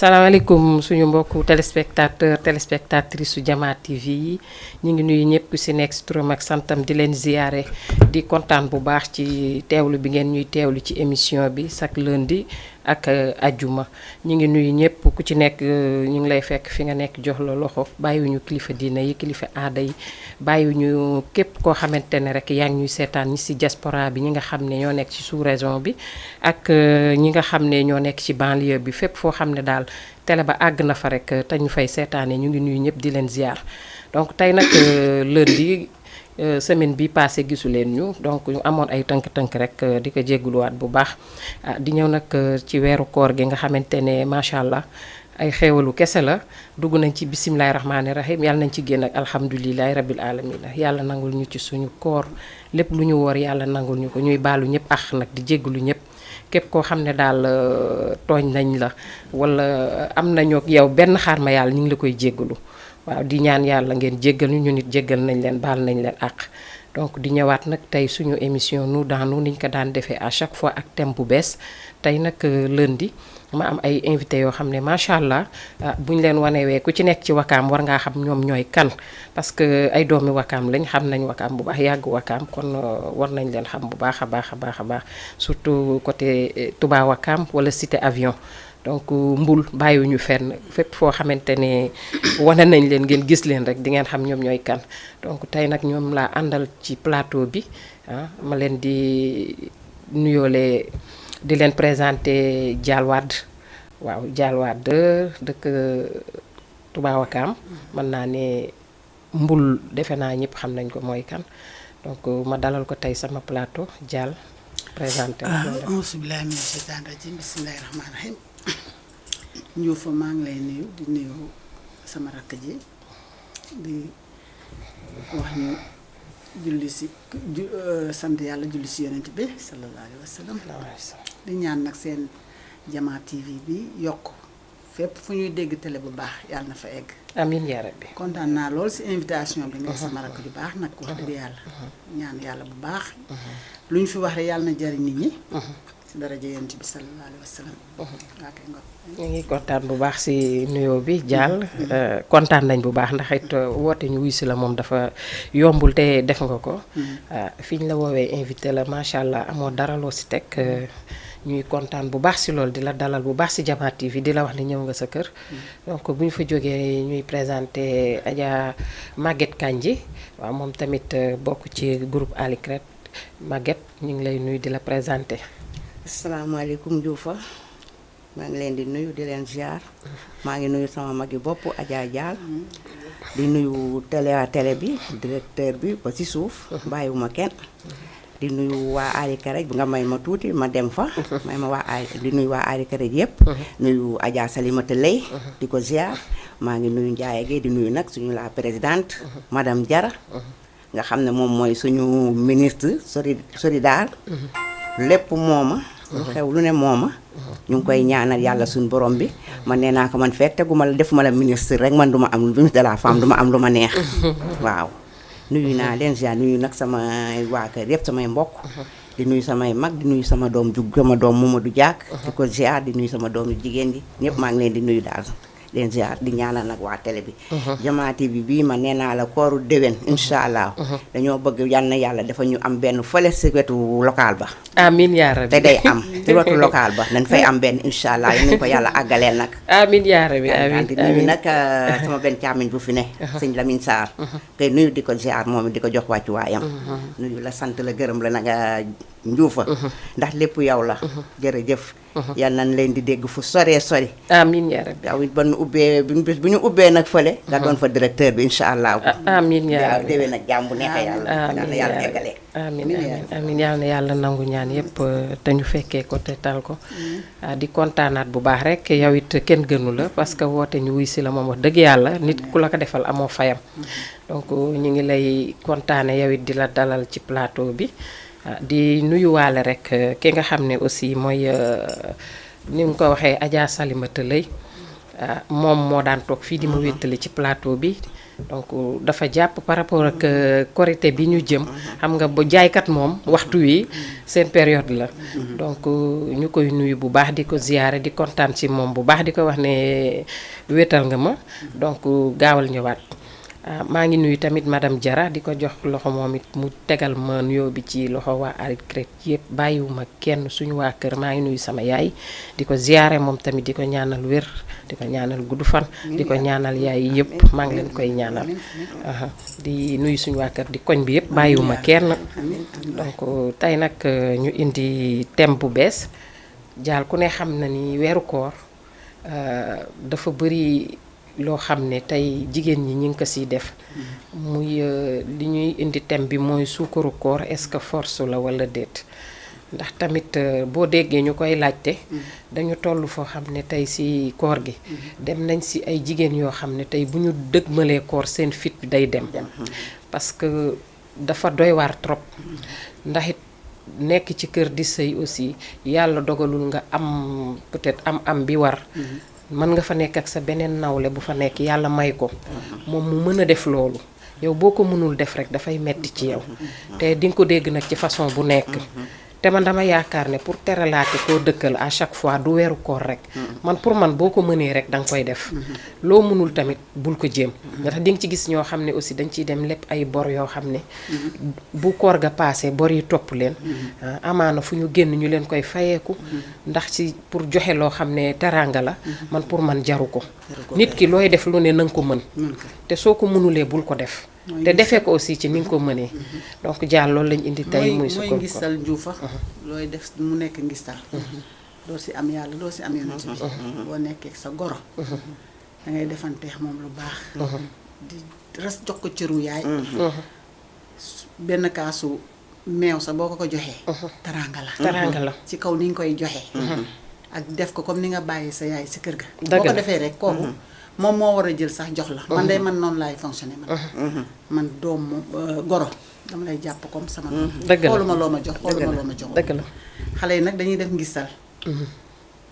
salaamaaleykum suñu mbokku téléspectatrice su Jama TV yi ñu ngi nuyu ñëpp ku si nekk si turam ak santam di leen ziyaare di kontaan bu baax ci teewlu bi ngeen ñuy teewlu ci émission bi chaque lundi ak ajjuma ñu ngi nuyu ñëpp ku ci nekk ñu ngi lay fekk fi nga nekk jox la loxo bàyyiwuñu kilifa diina yi kilifa aada yi bàyyiwuñu képp koo xamante ne rek yaa ngi ñuy seetaan ñi si diaspora bi ñi nga xam ne ñoo nekk ci sous-région bi ak ñi nga xam ne ñoo nekk ci banlieue bi fépp foo xam ne daal télé ba àgg na fa rek te ñu fay seetaane ñu ngi nuyu ñëpp di leen ziar donc tey nag lundi semaine bi passé gisu leen ñu donc ñu amoon ay tënk-tënk rek di ko jégguluwaat bu baax di ñëw nag ci weeru koor gi nga xamante ne macha allah ay xéewalu kese la dugg nañ ci bisimilahi rahmaani rahim yàlla nañ ci génn ak alhamdulilahi rabil alamina yàlla nangul ñu ci suñu koor lépp lu ñu woor yàlla nangul ñu ko ñuy baalu ñëpp ax nag di jéggulu ñëpp képp koo xam ne daal tooñ nañ la wala am nañoo ak yow benn xaar ma yàlla ñu ngi la koy jéggalu waaw di ñaan yàlla ngeen jéggal ñu nit jéggal nañ leen baal nañ leen àq donc di ñëwaat nag tey suñu émission nous dans nous niñ ko daan defee à chaque fois ak thème bu bees tey nag lundi ma am ay invité yoo xam ne macha allah bu ñu leen wanewee ku ci nekk ci wakaam war ngaa xam ñoom ñooy kan parce que ay doomi wakaam lañ xam nañ wakaam bu baax yàgg wakaam kon war nañ leen xam bu baax a baax a baax a baax surtout côté Touba Wakaam wala cité avion donc mbul bàyyiwuñu fenn fépp foo xamante ne wane nañ leen ngeen gis leen rek di ngeen xam ñoom ñooy kan donc tey nag ñoom laa àndal ci plateau bi ma leen di nuyoole di leen présenté Dial Wade waaw Dial Wade dëkk Touba Wakaam mën naa ne mbul defe naa ñëpp xam nañ ko mooy kan donc ma dalal ko tey sama plateau Dial présenté auzu billaahi mina sheytaani rajiim bismillaahi rahmaani rahiim ñëw fa maa ngi lay nuyu di nuyu sama rakk ji di wax ñu julli si sant yàlla julli si yonent bi sallallahu alayhi wa sallam di ñaan nag seen Jama TV bi yokk fépp fu ñuy dégg télé bu baax yàlla na fa egg amiin yaa rabbi kontaan naa lool si invitation bi nga sama rakk ju baax nag wax dëgg yàlla ñaan yàlla bu baax lu ñu fi wax rek yàlla na jariñ nit ñi si daraja yonent bi sallallahu alayhi wa sallam ñu ngi kontaan bu baax si nuyoo bi Dial kontaan nañ bu baax ndax it woote ñu wuy si la moom dafa yombul te def nga ko fi ñu la woowee invité la macha allah amoo dara loo si teg ñuy kontaan bu baax si loolu di la dalal bu baax si Jama TV di la wax ni ñëw nga sa kër donc bu ñu fa jógee ñuy présenté Adja Maguette Kandji waaw moom tamit bokk ci groupe Ali Crête Maguette ñu ngi lay nuyu di la présenté. asalaamaaleykum Diouf maa ngi leen di nuyu di leen ziar maa ngi nuyu sama magi bopp Adja Dial di nuyu télé bi directeur bi ba ci suuf bàyyiwuma kenn di nuyu waa Ali Crête bi nga may ma tuuti ma dem fa may ma waa Ali di nuyu waa Ali Crête yëpp nuyu Adja Salimata Lay di ko ziar maa ngi nuyu Ndiaye Gueye di nuyu nag suñu la présidente madame Diarra nga xam ne moom mooy suñu ministre solidaire lépp mooma lu xew lu ne mooma ñu ngi koy ñaanal yàlla suñu borom bi man nee naa ko man fekk teguma la defuma la ministre rek man duma am ministre de la femme duma am lu ma neex waaw nuyu naa leen ziar nuyu nag sama waa kër yëpp samay mbokk di nuyu samay mag di nuyu sama doom Mamadou Diak di ko ziar di nuyu sama doom yu jigéen yi ñëpp maa ngi leen di nuyu daal leen ziar di ñaanal nag waa télé bi Jama TV bii man nee naa la kooru déwén incha allah dañoo bëgg yal na yàlla dafa ñu am benn fële si wetu local ba amiin yaa rabbi te day am ci wetu local ba dañ fay am benn incha allah yal nañu ko yàlla àggaleel nag amiin yaa rabbi amiin di nuyu nag sama benn càmmiñ bu fi ne sëñ Lamine Sarr te nuyu di ko ziar moom di ko jox wàccu waayam nuyu la sant la gërëm la nag Njuufa ndax lépp yow la jërëjëf yal nañ leen di dégg fu soree sori amiin yaa rabbi yow it ba nu ubbee bu ñu ubbee nag fële nga doon fa directeur bi incha allah amiin yaa rabbi déwén nag jàmm bu neexee yàlla na yàlla eggalee amiin yal na yàlla nangu ñaan yëpp te ñu fekkee ko te tal ko di kontaanaat bu baax rek yow it kenn gënu la parce que woote ñu wuy si la moom wax dëgg yàlla nit ku la ko defal amoo fayam donc ñu ngi lay kontaane yow it di la dalal ci plateau bi di nuyuwaale rek ki nga xam ne aussi mooy ni nga ko waxee Adja Salimata Lay moom moo daan toog fii di ma wéttali ci plateau bi donc dafa jàpp par rapport ak korité bi ñu jëm xam nga bu jaaykat moom waxtu wi seen période la donc ñu koy nuyu bu baax di ko ziyaare di kontaan ci moom bu baax di ko wax ne wéetal nga ma donc gaawal ñëwaat maa ngi nuyu tamit madame Diarra di ko jox loxo moom it mu tegal ma nuyoo bi ci loxo waa Arit Crête yëpp bàyyiwuma kenn suñu waa kër maa ngi nuyu sama yaay di ko ziyaare moom tamit di ko ñaanal wér di ko ñaanal gudd fan di ko ñaanal yaay yëpp maa ngi leen koy ñaanal di nuyu suñu waa kër di koñ bi yëpp bàyyiwuma kenn donc tey nag ñu indi thème bu bees jaal ku ne xam na ni weeru koor dafa bëri loo xam ne tey jigéen ñi ñu ngi ko siy def muy li ñuy indi thème bi mooy suukaru koor est-ce que force la walla déet ndax tamit boo déggee ñu koy laajte dañu toll foo xam ne tey ci koor gi dem nañ ci ay jigéen yoo xam ne tey bu ñu dëgmalee koor seen fit bi day dem parce que dafa doy waar trop ndax it nekk ci kër di sëy aussi yàlla dogalul nga am peut-être am bi war mën nga fa nekk ak sa beneen nawle bu fa nekk yàlla may ko moom mu mën a def loolu yow boo ko mënul def rek dafay metti ci yow te di nga ko dégg nag ci façon bu nekk te man dama yaakaar ne pour teralaate koo dëkkal à chaque fois du weeru koor rek man pour man boo ko mënee rek da nga koy def loo mënul tamit bul ko jéem ndax di nga ci gis ñoo xam ne aussi dañ ciy dem lépp ay bor yoo xam ne bu koor ga paase bor yi topp leen amaana fu ñu génn ñu leen koy fayeeku ndax ci pour joxe loo xam ne teraanga la man pour man jaru ko nit ki looy def lu ne na nga ko mën te soo ko mënulee bul ko def te defee ko aussi ci ni nga ko mënee donc jaal loolu lañ indi tey muy sukkur mooy ngistal njuufa looy def mu nekk ngistal doo si am yàlla doo si am yonent bi boo nekkee sa goro da ngay defanteex moom lu baax di res jox ko cëru yaay benn kaasu meew sa boo ko joxee teraanga la ci kaw ni nga koy joxee ak def ko comme ni nga bàyyi sa yaay si kër ga boo ko defee rek kooku moom moo war a jël sax jox la man day man noonu laay fonctionner man doom goro dama lay jàpp comme sama xooluma loo ma jox dëgg la xale yi nag dañuy def ngistal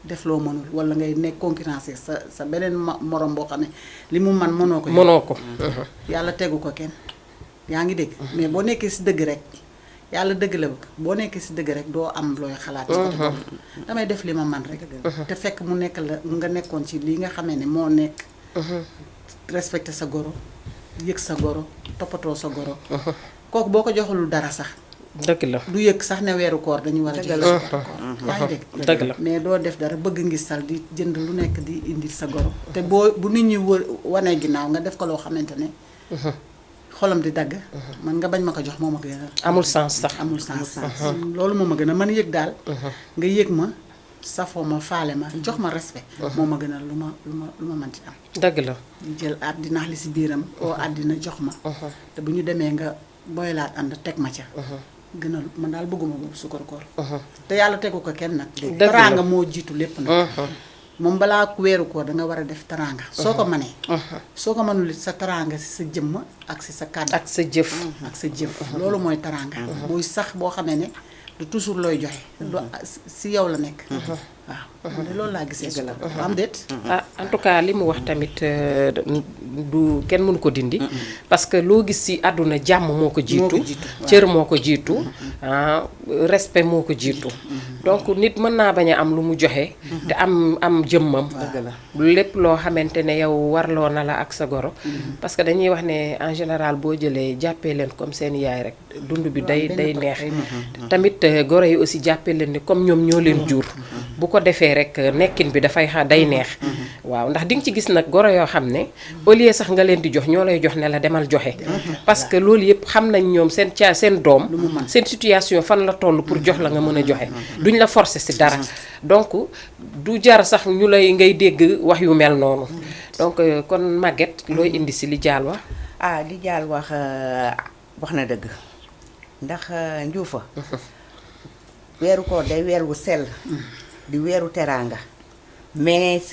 def loo mënul wala ngay nekk concurrence sa beneen morom boo xam ne li mu man mënoo ko yàlla tegu ko kenn yaa ngi dégg mais boo nekkee si dëgg rek yàlla dëgg la bëgg boo nekkee si dëgg rek doo am looy xalaat ci côté boobu damay def li ma man rek te fekk mu nekk la nga nekkoon ci li nga xamee ne moo nekk respecté sa goro yëg sa goro toppatoo sa goro kooku boo ko joxulul dara sax dëgg la du yëg sax ne weeru koor dañu war a joxe weeru koor yaa ngi dégg dëgg la mais doo def dara bëgg ngistal di jënd lu nekk di indil sa goro te bu nit ñi wanee ginnaaw nga def ko loo xamante ne xolam di dagg man nga bañ ma ko jox moo ma gën a amul sens sax loolu moo ma gën a man yëg daal nga yëg ma safoo ma faale ma jox ma respect moo ma gën a lu ma manti am dëgg la di jël àddina li si biiram oo àddina jox ma te bu ñu demee nga boylaat ànd teg ma ca gën a man daal bëgguma boobu sukkur koor te yàlla tegu ko kenn nag teraanga moo jiitu lépp nag moom balaa weeru koor da nga war a def teraanga soo ko mënee soo ko mënul sa teraanga si sa jëmm ak si sa kàddu ak sa jëf loolu mooy teraanga muy sax boo xamee ne du toujours looy joxe si yow la nekk waaw man de loolu laa gisee su ko am déet en tout cas li mu wax tamit du kenn mënu ko dindi parce que loo gis ci àdduna jàmm moo ko jiitu cër moo ko jiitu respect moo ko jiitu donc nit mën naa bañ a am lu mu joxe te am jëmmam lépp loo xamante ne yow warloo na la ak sa goro parce que dañuy wax ne en général boo jëlee jàppee leen comme seen yaay rek dund bi day neex tamit goro yi aussi jàppee leen ni comme ñoom ñoo leen jur bu ko defee rek nekkin bi dafay day neex waaw ndax di nga ci gis nag goro yoo xam ne au lieu sax nga leen di jox ñoo lay jox ne la demal joxe parce que loolu yëpp xam nañ ñoom seen doom seen situation fan la toll pour jox la nga mën a joxe duñ la forcer ci dara donc du jar sax ñu lay ngay dégg wax yu mel noonu donc kon Maguette looy indi ci li jaal wax li jaal wax na dëgg ndax njuufa weeru koor day weer wu sell di weeru teraanga mais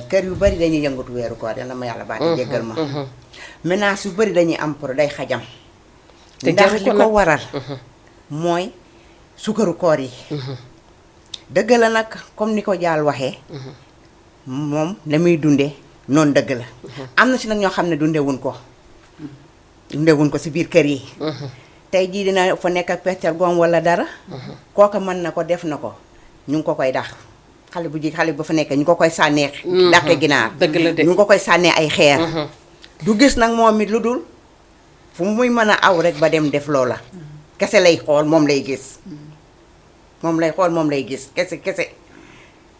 kër yu bari dañuy yëngatu weeru koor yal na ma yàlla baati jéggal ma menaces yu bari dañuy am pour day xajam te ndax li ko waral mooy sukaru koor yi dëgg la nag comme ni ko jaal waxee moom la muy dunde noonu dëgg la am na si nag ñoo xam ne dundewuñ ko si biir kër yi tey jii dina fa nekk ak peccal goom wala dara kooka mën na ko def na ko ñu ngi ko koy dax xale bu fa nekk ñu ko koy sànnee dàqe ginaar dëgg la de ñu ngi ko koy sànnee ay xeer du gis nag moom it lu dul fu muy mën a aw rek ba dem def loola kese lay xool moom lay gis moom lay gis kese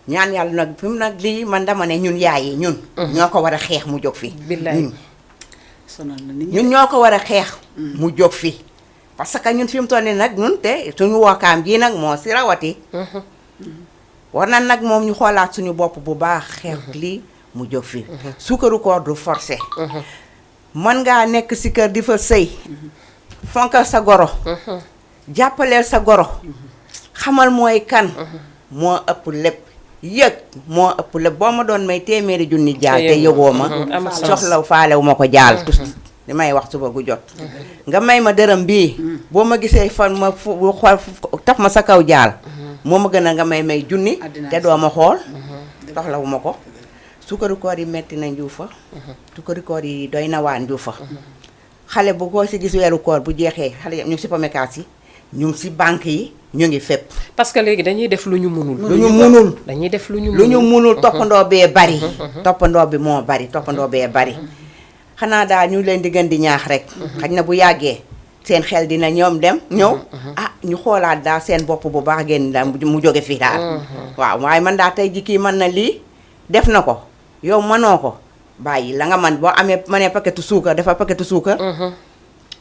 ñaan yàlla nag fi mu nag lii man dama ne ñun yaay yi ñun ñoo ko war a xeex mu jóg fi billaay sonal na nit ñi ñun ñoo ko war a xeex mu jóg fi parce que ñun fi mu toll nii nag ñun te suñu wookaam ji nag moo si rawati war na nag moom ñu xoolaat suñu bopp bu baax xeex lii mu jóg fi suukaru koor du forcé mën ngaa nekk si kër di fa sëy fonkal sa goro jàppaleel sa goro xamal mooy kan moo ëpp lépp yëg moo ëpp lépp boo ma doon may téeméeri junni jaal te yëgoo ma soxlaw faalewu ma ko jaal tus li may wax suba gu jot nga may ma dërëm bii boo ma gisee fan ma xool taf ma sa kaw jaal moo ma gën a nga may junni te doo ma xool soxlawu ma ko suukaru koor yi metti na njuufa suukaru koor yi doy na waan njuufa xale bu ko si gis weeru koor bu jeexee xale ñu ngi si pomekaas yi ñu ngi si banque yi ñu ngi fépp parce que léegi dañuy def lu ñu munul dañuy def lu ñu munul toppandoo bee bari toppandoo bi moo bari toppandoo bee bari xanaa daal ñu leen di gën di ñaax rek xaj na bu yàggee seen xel dina ñoom dem ñëw ñu xoolaat daal seen bopp bu baax génn daal mu jóge fii daal waaw waaye man daal tey ji kii mën na lii def na ko yow mënoo ko bàyyi la nga man boo amee mënee paquetu suukar dafa paquetu suukar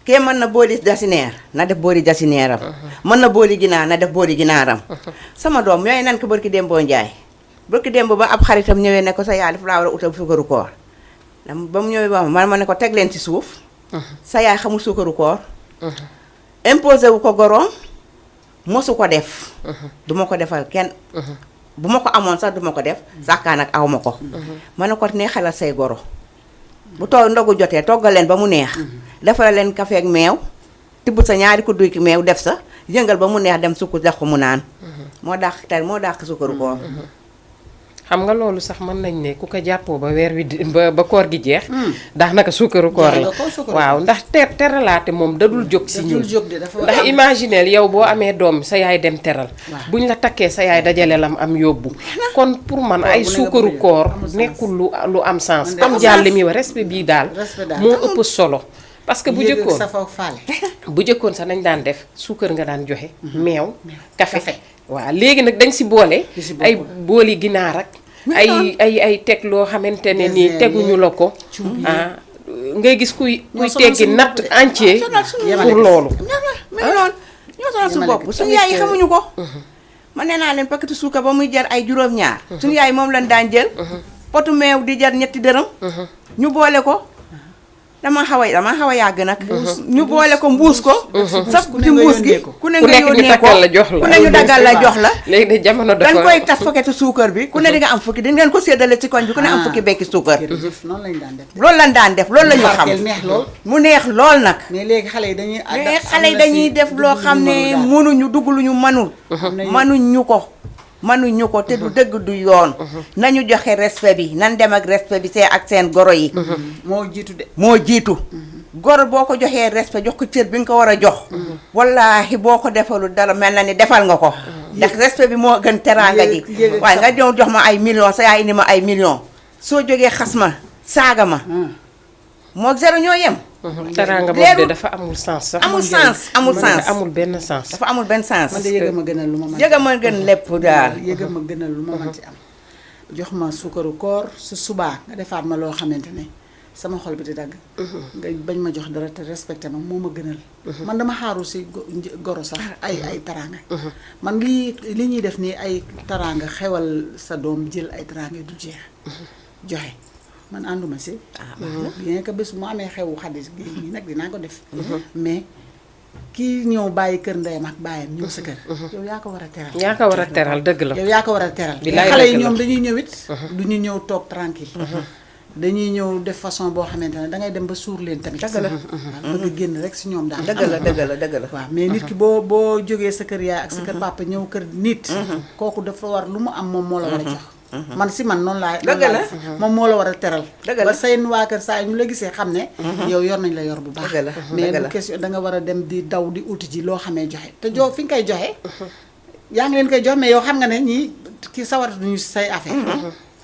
kee mën na booli jasineer na def booli jasineeram mën na booli ginaar na def booli ginaaram sama doom yooyu nan ko barki démboo njaay barki démb ba ab xaritam ñëwee ne ko sa yaay dafa laa war a utal suukaru koor ba mu ñëwee ba ma ne ko teg leen ci suuf sa yaay xamul suukaru koor imposé wu ko goroom mosu ko def duma ko defal kenn bu ma ko amoon sax duma ko def sàkkaan ak aw ma ko ma ne ko neexalal say goro bu too ndogu jotee toggal leen ba mu neex defaral leen café ak meew tibb sa ñaari kuddu ki meew def sa yëngal ba mu neex dem sukk def ko mu naan moo dàq sukkaru koor xam nga loolu sax mën nañ ne ku ko jàppoo ba weer wi ba koor gi jeex daanaka suukaru koor la waaw ndax teralaate moom dadul jóg si ñun ndax imagineel yow boo amee doom sa yaay dem teral buñ la takkee sa yaay dajale lam am yóbbu kon pour man ay suukaru koor nekkul lu am sens comme jàll mi wa respect bii daal moo ëpp solo parce que bu jëkkoon sax nañ daan def suukar nga daan joxe meew café waaw léegi nag dañ si boole ay booli ginaar ak ay teg loo xamante ne nii teguñu la ko ngay gis kuy teggi natt entier pour loolu mais noonu ñoo sonal su bopp suñu yaay yi xamuñu ko man nee naa leen paquetu suukar ba muy jar ay juróom-ñaar suñu yaay moom lañ daan jël potu meew di jar ñetti dërëm ñu boole ko dama xaw a yàgg nag ñu boole ko mbuus ko sax ci mbuus gi ku ne nga yónnee ko ku ne ñu daggal la jox la léegi de jamono dafa dañ koy tas paquetu suukar bi ku ne di nga am fukki di ngeen ko séddale ci koñ bi ku ne am fukki bekki suukar loolu lañ daan def loolu la ñu xam mu neex lool nag mais léegi xale yi dañuy def loo xam ne mënuñu dugg lu ñu mënuñu ko te du dëgg du yoon nañu joxe respect bi nan dem ak respect bi ak seen goro yi moo jiitu goro boo ko joxee respect jox ko cër bi nga ko war a jox wallaahi boo ko defalu dara mel na ni defal nga ko ndax respect bi moo gën teraanga ji waaye nga ñëw jox ma ay millions sa yaay indi ma ay millions soo jógee xas ma saaga ma moo zéro ñoo yem teraanga boobu de dafa amul sens sax amul benn sens dafa amul benn sens man de yëga ma gënal lu ma mën yëga ma gën lépp daal yëga ma gënal lu ma mën ci am jox ma suukaru koor su subaa nga defaat ma loo xamante ne sama xol bi di dagg nga bañ ma jox dara te respecté ma moo ma gënal man dama xaaru si goro sax ay teraanga man li ñuy def nii ay teraanga xewal sa doom jël ay teraanga du jeex joxe man ànduma si bien que bés mu amee xewu xadis gi nag dinaa ko def mais kii ñëw bàyyi kër ndeyam ak bàyyam ñëw sa kër yow yaa ko war a teral dëgg la yow yaa ko war a teral xale yi ñoom dañuy ñëw it du ñu ñëw toog tranquille dañuy ñëw def façon boo xamante ne dangay dem ba suur leen tamit dëgg la bëgg a génn rek si ñoom daal dëgg la waaw mais nit ki boo jógee sa kër yaay ak sa kër papa ñëw kër nit kooku dafa war lu mu am moom moo la war a jox man si man noonu laa Dëgg la. moom moo la war a teral Dëgg la. ba seen waa kër saa ñu la gisee xam ne yow yor nañ la yor bu baax Dëgg la. mais Dëgg du la. question da nga war a dem di daw di uti ji loo xamee joxe te fi nga koy joxe yaa ngi leen koy jox mais yow xam nga ne ñii ki sawaratuñu say affaire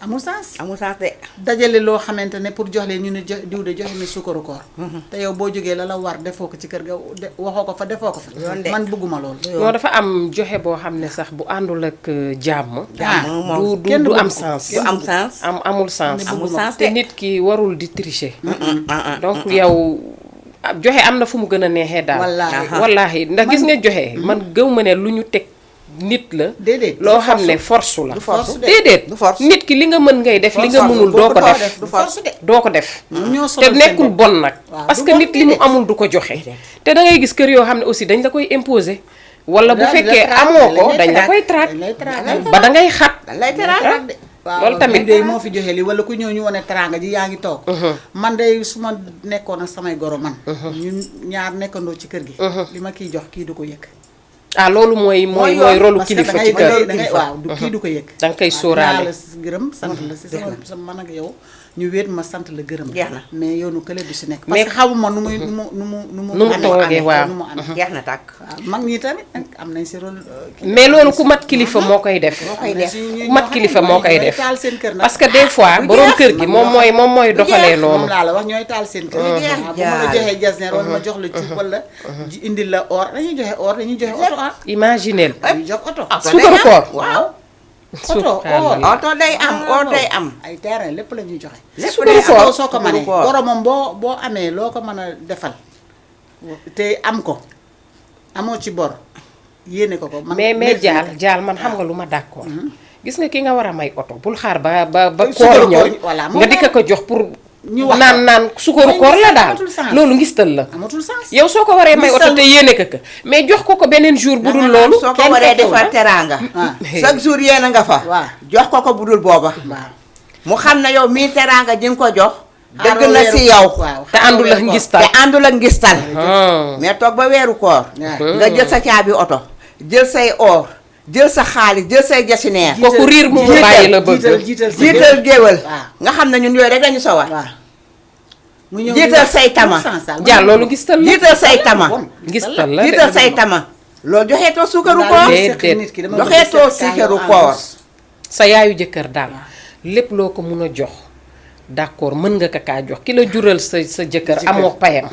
amul sens amul sens de. dajale loo xamante ne pour jox leen ñu ne diw de joxe ni sukkaru koor te yow boo jógee la war defoo ko ci kër ga waxoo ko fa defoo ko fa Yoon de. man bëgguma loolu non dafa am joxe boo xam ne sax bu àndul ak jàmm. Jàmm moom du kenn du am bëgg ko. sens. du am sens. amul sens. amul sens te de. nit ki warul di tricher. donc yow joxe am na fu mu gën a neexee daal. Wallaahi. wallaahi ndax gis nga joxe man gëw ma ne lu ñu teg nit la. déedéet loo xam ne force la. du force de. déedéet du force. nit ki li nga mën ngay def li nga Force mënul boo doo ko ko doo def. def. du force de doo ko def. ñoo te sonal seen nekkul bopp. bon nag. Waaw, parce du que bon nit li mu déedéet. amul du ko joxe. te da ngay gis kër yoo xam ne aussi dañ la koy imposer. wala bu Dañ la fekkee traqué, amoo ko dañ dañ lay la koy track dañ lay traqué. ba da ngay xat. dañ lay teral. waaw loolu tamit. de moo fi joxe li wala ku ñëw ñu wane teranga ji yaa ngi toog man de su ma nekkoon ak samay goro man ñun ñaar nekkandoo ci kër gi li ma kiy jox kii du ko yëg ah loolu mooy Mooy mooy yoon, rolu parce que kilifa ci dangay kër. dangay waaw du kii du ko yëg da nga koy waaw sóoraale. dinaa la gërëm sant la si sama man ak yow ñu wéet ma sant la gërëm Jeex na. mais yoonu kële du si nekk Mais- parce que xamuma nu mu Nu mu toogee, waaw. nu mu amee jeex na tàkk. waaw mag ñi tamit nag am nañ si rôle mais loolu ku mat kilifa moo koy def. moo koy def. ku mat kilifa moo koy def. taal seen kër nag parce que des fois bu borom jeex, kër gi moom mooy doxalee moom noonu. laa la wax ñooy taal seen kër Lu jeex waaw bu ma la jaal. joxee jasneer wala ma jox la cuub wala indil la or dañuy joxe or dañuy joxe oto ah imagineel. dañuy jox oto suukaru koor. waaw oto or Subhanallah. oto day am or day am. ay terrain lépp la ñuy joxe lépp Suukaru day am. koor. yow soo ko Suukaru mënee koor. goro moom boo amee loo ko mën a defal te am ko amoo ci bor yéene ko ko man mais nekk jaal man xam nga lu ma d'accord. gis nga ki nga war a may oto bul xaar ba koor Suukaru ñëw koor, voilà, moo nga dikk ko jox pour ñu wax naan suukaru koor la daal amatul sens. loolu ngistal la. amatul sens yow soo ko waree may oto Ngistal. te yéene ko mais jox ko beneen jour bu dul loolu. soo ko kenn waree fekkewul, defar ah. teraanga. ah chaque jour yéen a nga fa. waaw. jox ko budul booba. waaw mu xam ne yow mii teraanga ji nga ko jox. dëgg xaaroo na weeru- si yow. waaw te àndul ak xaaroo weeru koor. ngistal. te àndul ak ngistal. Ah. mais toog ba weeru koor. waaw. nga jël sa caabi oto. jël say or. jël sa xaalis jël say jasineer. Jiital- kooku riir mu jiital- bàyyi la bëgg. jiital sa jiital géwël. waaw. nga xam ne ñun yooyu rek dañu sawar. waaw mu ñëw jiital say tama. jaal loolu ngistal la. jiital say tama. ngistal la jiital de. say tama. loolu joxeetoo suukaru daal koor. di Déedéet. seq nit ki dama bëgg joxeetoo seq kaay suukaru yow koor. en sa yaayu jëkkër daal lépp loo ko mun a jox d'accord mën nga ko kaa jox ki la jural sa jëkkër amoo payam.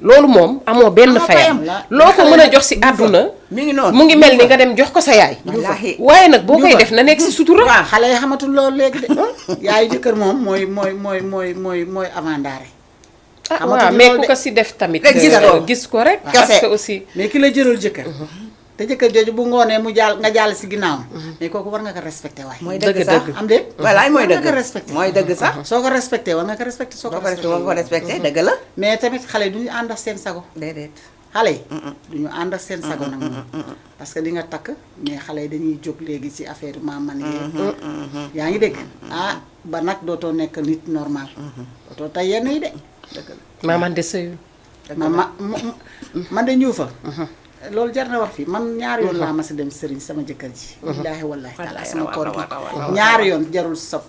loolu moom amoo benn Amoo fayam. payam. loo ko mën a jox si àdduna. mi ngi noonu mu ngi mel ni nga dem jox ko sa yaay. wallaahi. waaye nag boo koy Juufa. def na nekk si sutura. waaw. xale yi xamatul loolu léegi de yaayu jëkkër moom mooy avandaare ah xamatuñu waaw mais loolu ku de. ko si def tamit. Rek gis ko. gis ko rek. Kese. parce que aussi. mais ki la jëral jëkkër te jëkkër jooju bu ngoonee mu jàll nga jàll si ginnaawam mais kooku war nga ko respecté waay mooy dëgg dëgg sax. dëgg. am déet wallaay mooy war nga dëgg. ko respecté mooy dëgg sax. soo ko respecté war nga ko respecté soo ko boo ko respecté respecté boo ko respecté dëgg la. mais tamit xale yi du ñu ànd ak seen sago déedéet. xale yi du ñu ànd ak seen sago nag moom parce que di nga takk mais xale yi dañuy jóg léegi ci affaire maam yaa ngi dégg ah ba nag dootoo nekk nit normal dootoo tay yenn yi de dëgg la maaman de sëyul. man de ñëw fa loolu jar na wax fii man ñaari yoon laa ma sa dem sëriñ sama jëkkër ji billaahi wallaahi taala sama koor gi ñaari yoon jarul sob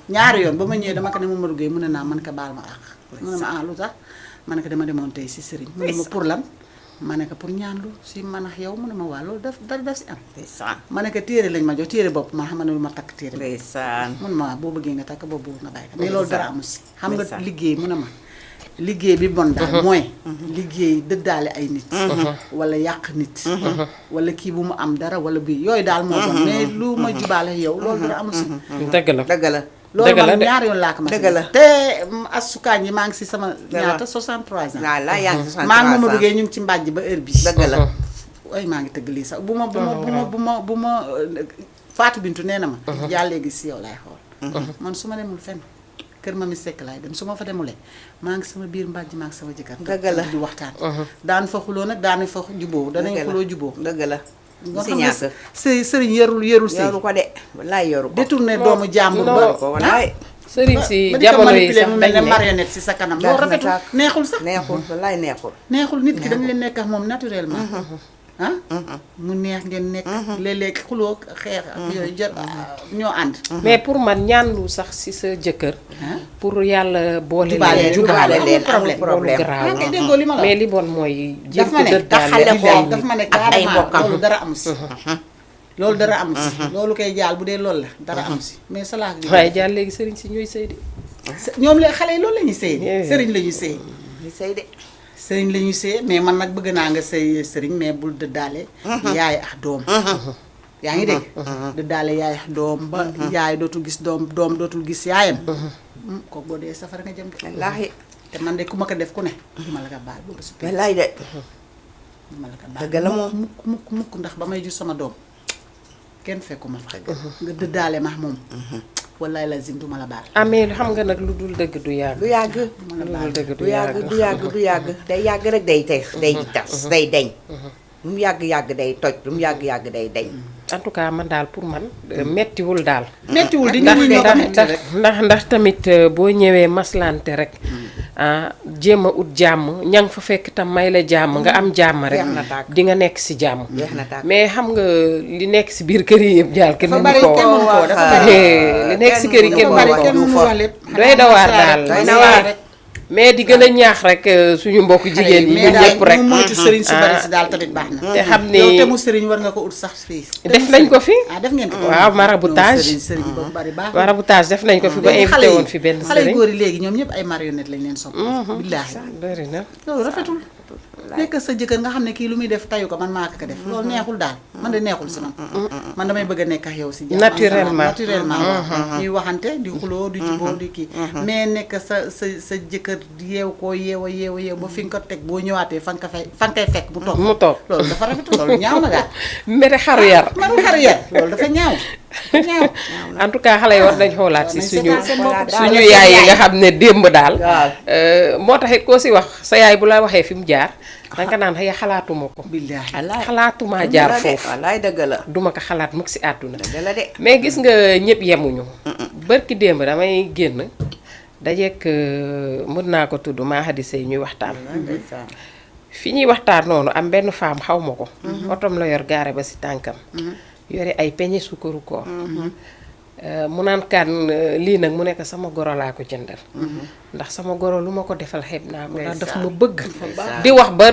ñaari yoon ba ma ñëwee dama ko ne Mamadou Gueye mu ne naa man ko baal ma àq mu ne ma ah lu tax ma ne ko dama demoon tey si sëriñ mu ne ma pour lan ma ne ko pour ñaanlu si man ak yow mu ne ma waa loolu daf si am ndeysaan. ma ne ko téere lañ ma jox téere bopp ma xam ne lu ma takk téere bopp ndeysaan. mun ma boo bëggee nga takk boobu nga bàyyi ko mais loolu dara amu si xam nga ndeysaan. liggéey mu ne ma liggéey bi bon daal mooy liggéey dëddaale ay nit wala yàq nit wala kii bu mu am dara wala bii yooyu daal moo bon mais lu ma jubaale yow loolu dara amu si dëgg la. dëgg la. loolu Dëgg la man de. ñaari yoon laa ko ma Dëgg la. te asukaañ yi maa ngi si sama ñaata 63 ans waaw la yaa ngi 63 maa ngi ma duggee ñu ngi ci mbàjj ba heure bii dëgg la. ay maa ngi tëgg lii sax bu ma Fatou Bintou nee na ma yaa léegi si yow laay xool man su ma demul fenn kër ma mi sekk laay dem su ma fa demulee maa ngi sama biir mbàjj maa ngi sama jëkkër Dëgg la. di waxtaan daan fa xuloo nag daan fa juboo danañ dëgg la. xuloo juboo dëgg la. nga si xam ne ñàkk. sëriñ yarul sëy yoru ko de. wallaay yoru ko. détourné doomu jàmbur non. ba yoru ko wallaay. sëriñ si ba di ko jamono yi manipuler sax mu mel ne dañ ne marionnette si sa kanam loolu rafetul neexul sax neexul wallaay neexul. neexul nit ki da nga leen nekk ak moom naturellement ah mu neex ngeen nekk léeg-léeg xuloo xeex ak yooyu jël ñoo ànd mais pour man ñaanlu sax si sa jëkkër pour yàlla boole jubaale leen amul problème problème ah kay déggoo li ma la mais li bon mooy jéem daf ma ko ne xale dëddaale ko daf ma ne ak ay carrément mbokkam. loolu dara am si loolu dara am si loolu koy jaal bu dee loolu la dara am si mais salaax gi waaye jàll léegi sëriñ si ñooy sëy de ñoom la xale yi loolu la ñuy sëy sëriñ la ñuy sëy li say de sëriñ la ñuy sëy mais man nag bëgg naa nga sëy sëriñ mais bul dëddaale yaay ak doom yaa ngi dégg dëddaale yaay ak doom ba yaay dootul gis doom dootul gis yaayam kooku boo dee safara nga jëm de wallaahi te man de ku ma ko def ku ne du ma la ko baal boobu su wallaay de du ma la ko baal dëgg la moom. mukk ndax ba may jur sama doom kenn fekkuma fa nga dëddaale ma moom wallaay lazim du ma la baal amee xam nga nag lu dul dëgg du yàgg du yàgg lu dul dëgg du yàgg du yàgg day yàgg rek day tas day deñ lu mu yàgg-yàgg day toj lu mu yàgg-yàgg day deñ en tout cas man daal pour man mettiwul daal mettiwul di ñu ñoo ko metti rek ndax tamit boo ñëwee maslante rek jéem a ut jàmm ña nga fa fekk tam may la jàmm nga am jàmm rek Jeex na tàkk. di nga nekk si jàmm jeex na tàkk mais xam nga li nekk si biir kër yi yëpp jaal kenn dafa mënu bari ko kenn mënu koo dafa bari li nekk si kër yi kenn dafa mënu bari ko kenn mënu wax lépp doy na waar daal doy na mais- waar rek mais di gën a ñaax rek suñu mbokk jigéen yi mais ñun daal ñëpp rek mu moytu sëriñ su bari si daal tamit baax na te xam yow te ni mu sëriñ war nga ko ut sax fii def nañ ko fi ah def ngeen ko waaw maraboutage sëriñ ba mu bari baax maraboutage def nañ ko fi ba invité woon fi benn xale yu sëriñ góor yi léegi ñoom ñëpp ay marionnette lañ leen sopp billaahi bëri na loolu rafetul nekk sa jëkkër nga xam ne kii lu muy def tayu ko man maa ko def loolu neexul daal man de neexul si man damay bëgg a nekk ak yow si jàmm Naturellement. naturellement waaw ñuy waxante di xuloo di juboo di kii mais nekk sa jëkkër yeew koo yeew ba fi nga ko teg boo ñëwaatee fa nga koy fekk mu toog mu toog loolu dafa rafetul loolu ñaaw na daal mere xaru yar man xaru yar loolu dafa ñaaw ñaaw en tout cas xale yi war nañ xoolaat si nañ suñu seetaan seen bopp daal. suñu yaay yi nga xam ne démb daal waaw. moo tax it koo si wax sa yaay bu la waxee fi mu jaar danga naan xëy xalaatuma ko billaahi xalaatuma jaar foofu wallaay dëgg la duma ko xalaat mukk si àdduna dëgg la de mais gis nga ñëpp yemuñu barki démb damay génn dajeek mën naa ko tudd maa xadi sëy ñuy waxtaan ndeysaan fi ñuy waxtaan noonu am benn femme xaw ma ko otom la yor gaare ba si tànkam yore ay peñe sukkaru koor mu naan kan lii nag mu nekk sama goro laa ko jëndal ndax sama goro lu ma ko defal xeeb naa ko ndax daf ma bëgg di wax ba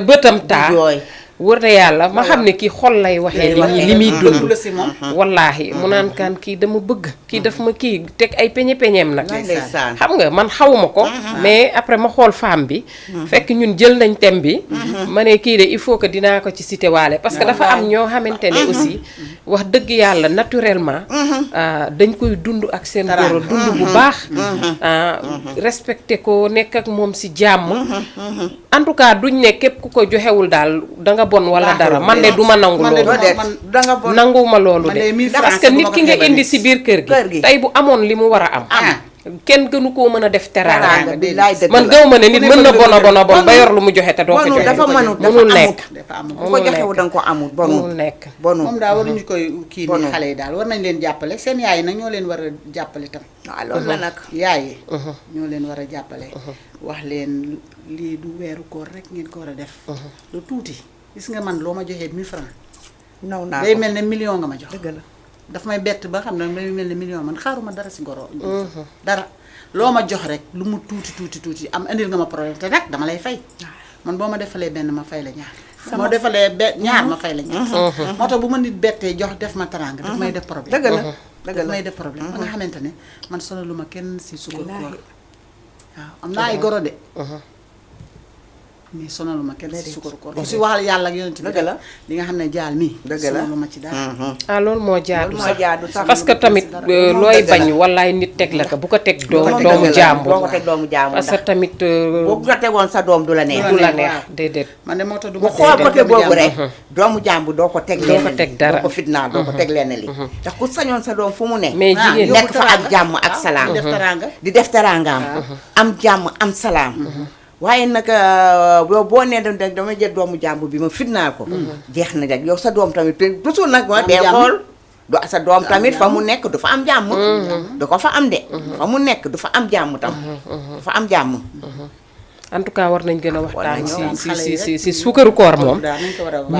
bëtam taa jooy wër na yàlla ma xam ne kii xol lay waxee li muy dund la si moom wallaahi mu naan kan kii dama bëgg kii daf ma kii teg ay peñeem nag ndeysaan xam nga man xawuma ko mais après ma xool femme bi fekk ñun jël nañ thème bi ma ne kii de il faut que dinaa ko ci cité waale parce que dafa am ñoo xamante ne aussi wax dëgg yàlla naturellement dañ koy dund ak seen goro dund bu baax respecté ko nekk ak moom si jàmm en tout cas duñ ne képp ku ko joxewul daal danga bon wala dara man de duma nangu man de loolu danga bon nanguwuma loolu man de de 1000 parce francs que bu nit ma ko ki nga xeebalee. indi si biir kër Kër gi gi. tey bu amoon li mu war a am kenn gënu koo mën a def teraanga teraanga billaay dëgg man la gaw ma ne nit Ku mën na nekk bona dëgg bona bon la. ba yor lu mu joxe te doo ko bonul joxe dafa mënut dafa mënul amut nekk dafa am ku ko joxewu danga ko amut bonul mënul nekk bonul moom daal waruñu koy kii Bonu. nii xale yi daal war nañ leen jàppale seen yaay yi nag ñoo leen war a jàppale tam waaw loolu la nag yaay yi ñoo leen war a jàppale wax leen lii du weeru koor rek ngeen ko war a def lu tuuti gis nga man loo ma joxee 1000 francs naw naa day ko mel ne million nga ma jox dëgg la daf may bett ba xam ne day mel ne million man xaaruma dara si goro dara loo ma jox rek lu mu tuuti am indil nga ma problème te nag dama lay fay man boo ma defalee benn ma fay la ñaar moo defalee ñaar ma fay la ñaar moo tax bu ma nit bettee jox def ma teraanga daf may def problème dëgg la dëgg daf la may def problème ba nga xamante ne man sonalu ma kenn si sukkur koor Wallaahi. waaw am naa ay goro de mais sonalu ma kenn si sukkur koor ku si waxal yàlla ak yonent bi dëgg la li nga xam ne jaal mii dëgg la sonalu ma ci dara ah loolu moo jaadu moo sax jaadu sax parce que tamit moom looy dëgg la. bañ wallaay nit teg la ko bu ko teg doomu dëgg la. jàmbur doo ko teg doomu jàmbur parce que ndax tamit boo ko tegoon sa doom du la neex du la neex, neex waaw. déedéet man de moo tax du bu ma xool teg côté doomu boobu jàmbur. rek doomu jàmbur doo ko teg Doo ko lenn teg li dara. doo ko fitnaa doo ko teg lenn li ndax ku sañoon sa doom fu mu ne mais Ah, jigéen yóbbu nekk fa ak teraanga. jàmm ak waaw, salaam def teraanga di def teraangaam am jàmm am salaam waaye nag boo nee da damay jël doomu jàmbur bi ma fitnaal ko jeex na rek yow sa doom tamit te toujours nag ma am dee jàmm. xool du sa doom am tamit fa jàmm. mu nekk du fa am jàmm du ko fa am de fa mu nekk du fa am jàmm tam du fa am jàmm en tout cas war nañ gën a waxtaan nañoo si suukaru koor moom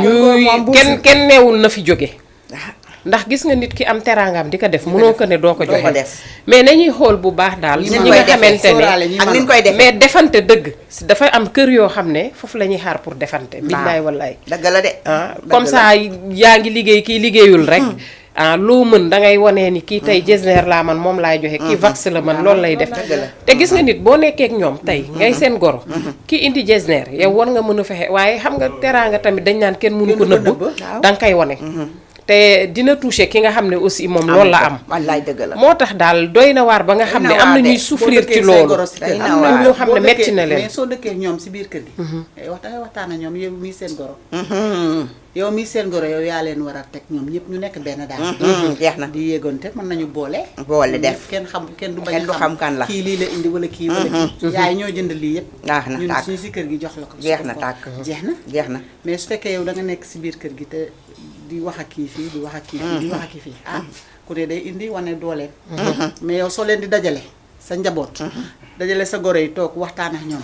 ñuy kenn neewul na fi jóge ndax gis nga nit ki am teraangam di ko def mënoo ko ne doo ko joxe mais nañuy xool bu baax daal ñi nga xamante ne ak niñ koy defee mais defante dëgg dafa am kër yoo xam ne foofu la ñuy xaar pour defante billaay wallaay dëgg la de comme ça yaa ngi liggéey kii liggéeyul rek loo mën da ngay wanee ni kii tey jesner laa man moom laay joxe kii vax la man loolu lay def te gis nga nit boo nekkee ak ñoom tey ngay seen goro kii indi jesner yow war nga mën a fexe waaye xam nga teraanga tamit dañ naan kenn mënu ko nëbb da nga koy wane te dina touché ki nga xam ne aussi moom loolu la am wallaay dëgg la moo tax daal doy na waar ba nga xam ne am na ñuy souffrir ci loolu am na ñoo xam ne metti na leen mais soo dëkkee ñoom si biir kër gi dangay waxtaan ak ñoom yow mii seen goro yow mii seen goro yow yaa leen war a teg ñoom ñëpp ñu nekk benn daal jeex na di yéegoonte mën nañu boole def kenn du bañ kenn du xam kan la kii lii la indi wala kii wala kii yaay ñoo jënd lii yëpp jeex na ñun tàkk suñu si kër gi jox la ko jeex na tàkk jeex na mais su fekkee yow da nga nekk si biir kër gi te di wax ak kii fii di wax ak kii fii di wax ak kii fii ku ne day indi wane dooleem mais yow soo leen di dajale sa njaboot dajale sa goro yi toog waxtaan ak ñoom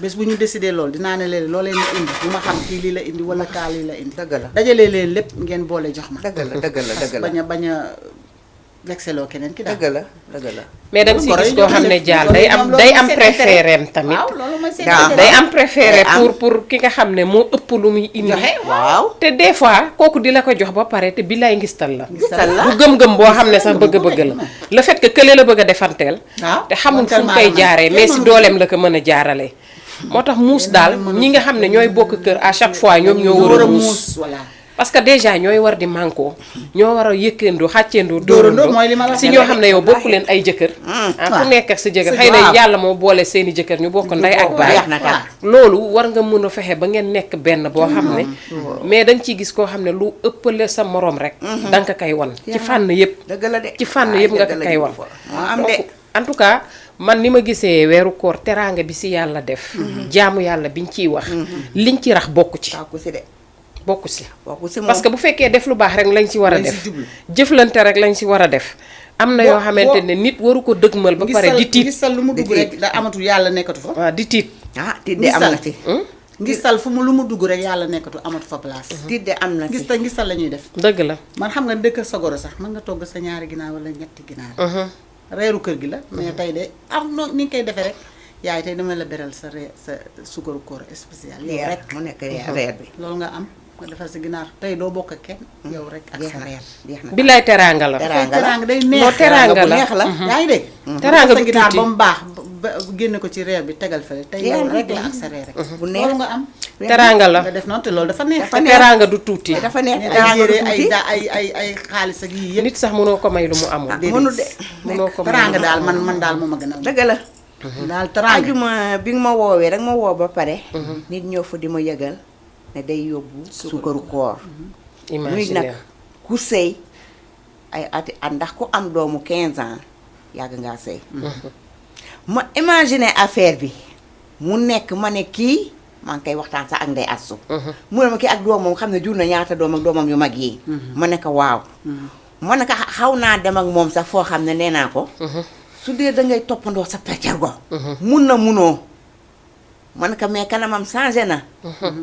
bés bu ñu décidé loolu dinaa ne leen loo leen di indi bu ma xam kii lii la indi wala kaa lii la indi dëgg la dajale leen lépp ngeen boole jox ma dëgg la bañ a vexeloo keneen ki daal dëgg la mais da nga si gis koo xam ne jaal day am préféré tamit day am préféré pour ki nga xam ne moo ëpp lu muy indi waaw te des fois kooku di la ko jox ba pare te billaay ngistal la du gëm-gëm boo xam ne sax bëgg-bëgg la le fait que kële la bëgg a defanteel te xamul fu mu koy jaaree mais si dooleem la ko mën a jaarale moo tax muus daal ñi nga xam ne ñooy bokk kër à chaque fois ñoom ñoo war a muus parce que déjà ñooy war di mànkoo ñoo war a yëkkandoo xàccendoo dóorandoo si ñoo xam ne yow bokku leen ay jëkkër ku nekk ak sa jëkkër xëy na yàlla moo boole seeni jëkkër ñu bokk ndey ak baay loolu war nga mën a fexe ba ngeen nekk benn boo xam ne mais danga ciy gis koo xam ne lu ëppale sa morom rek danga ko koy wan ci fànn yëpp ci fànn yëpp nga ko koy wan en tout cas man ni ma gisee weeru koor teraanga bi si yàlla def jaamu yàlla biñ ciy wax liñ ci rax bokku ci bokku si parce que bu fekkee def lu baax rek lañ ci war a def jëflante rek lañ ci war a def am na yoo xamante ne nit waru ko dëgmal ba pare di tiit ngistal lu mu dugg rek da amatul yàlla nekkatu fa waaw di tiit tiit de am na ci ngistal fu mu lu mu dugg rek yàlla nekkatu amatu fa place tiit de am na ci ngistal la ñuy def dëgg la man xam nga dëkk sa goro sax mën nga togg sa ñaari ginaar wala ñetti ginaar reeru kër gi la mais tey de am no ni nga koy defee rek yaay tey dama la beral sa sukaru koor spécial yow rek mu nekk reer bi loolu nga am nga defal sa ginaar tey doo bokk ak kenn yow rek ak sa reer billaay teraanga la teraanga day neex teraanga la yaa ngi dégg teraanga sa du ginaar tuuti ba mu baax ba génne ko ci reer bi tegal fële tey yow rek la ak sa reer rek bu neex loolu nga am teraanga la nga def noonu te loolu dafa neex te teraanga du tuuti dafa neex ay yére ay xaalis ak yii yëpp nit sax mënoo ko may lu mu amul mënu de mënoo ko may teraanga daal man daal moo ma gën a dëgg la daal teraanga ajuma bi nga ma woowee rek ma woo ba pare nit ñëw fa di ma yëgal ne day yóbbu sukaru koor muy nag ku sëy ay ati at ndax ku am doomu 15 ans yàgg ngaa sëy ma imaginer affaire bi mu nekk ma ne kii maa ngi koy waxtaan sax ak ndey assu mu ne ma kii ak doomam xam ne jur na ñaata doom ak doomam yu mag yi ma ne ko waaw ma ne ko xaw naa dem ak moom sax foo xam ne nee naa ko su dee dangay toppandoo sa peccargo mun na munoo ma ne ko mais kanamam changé na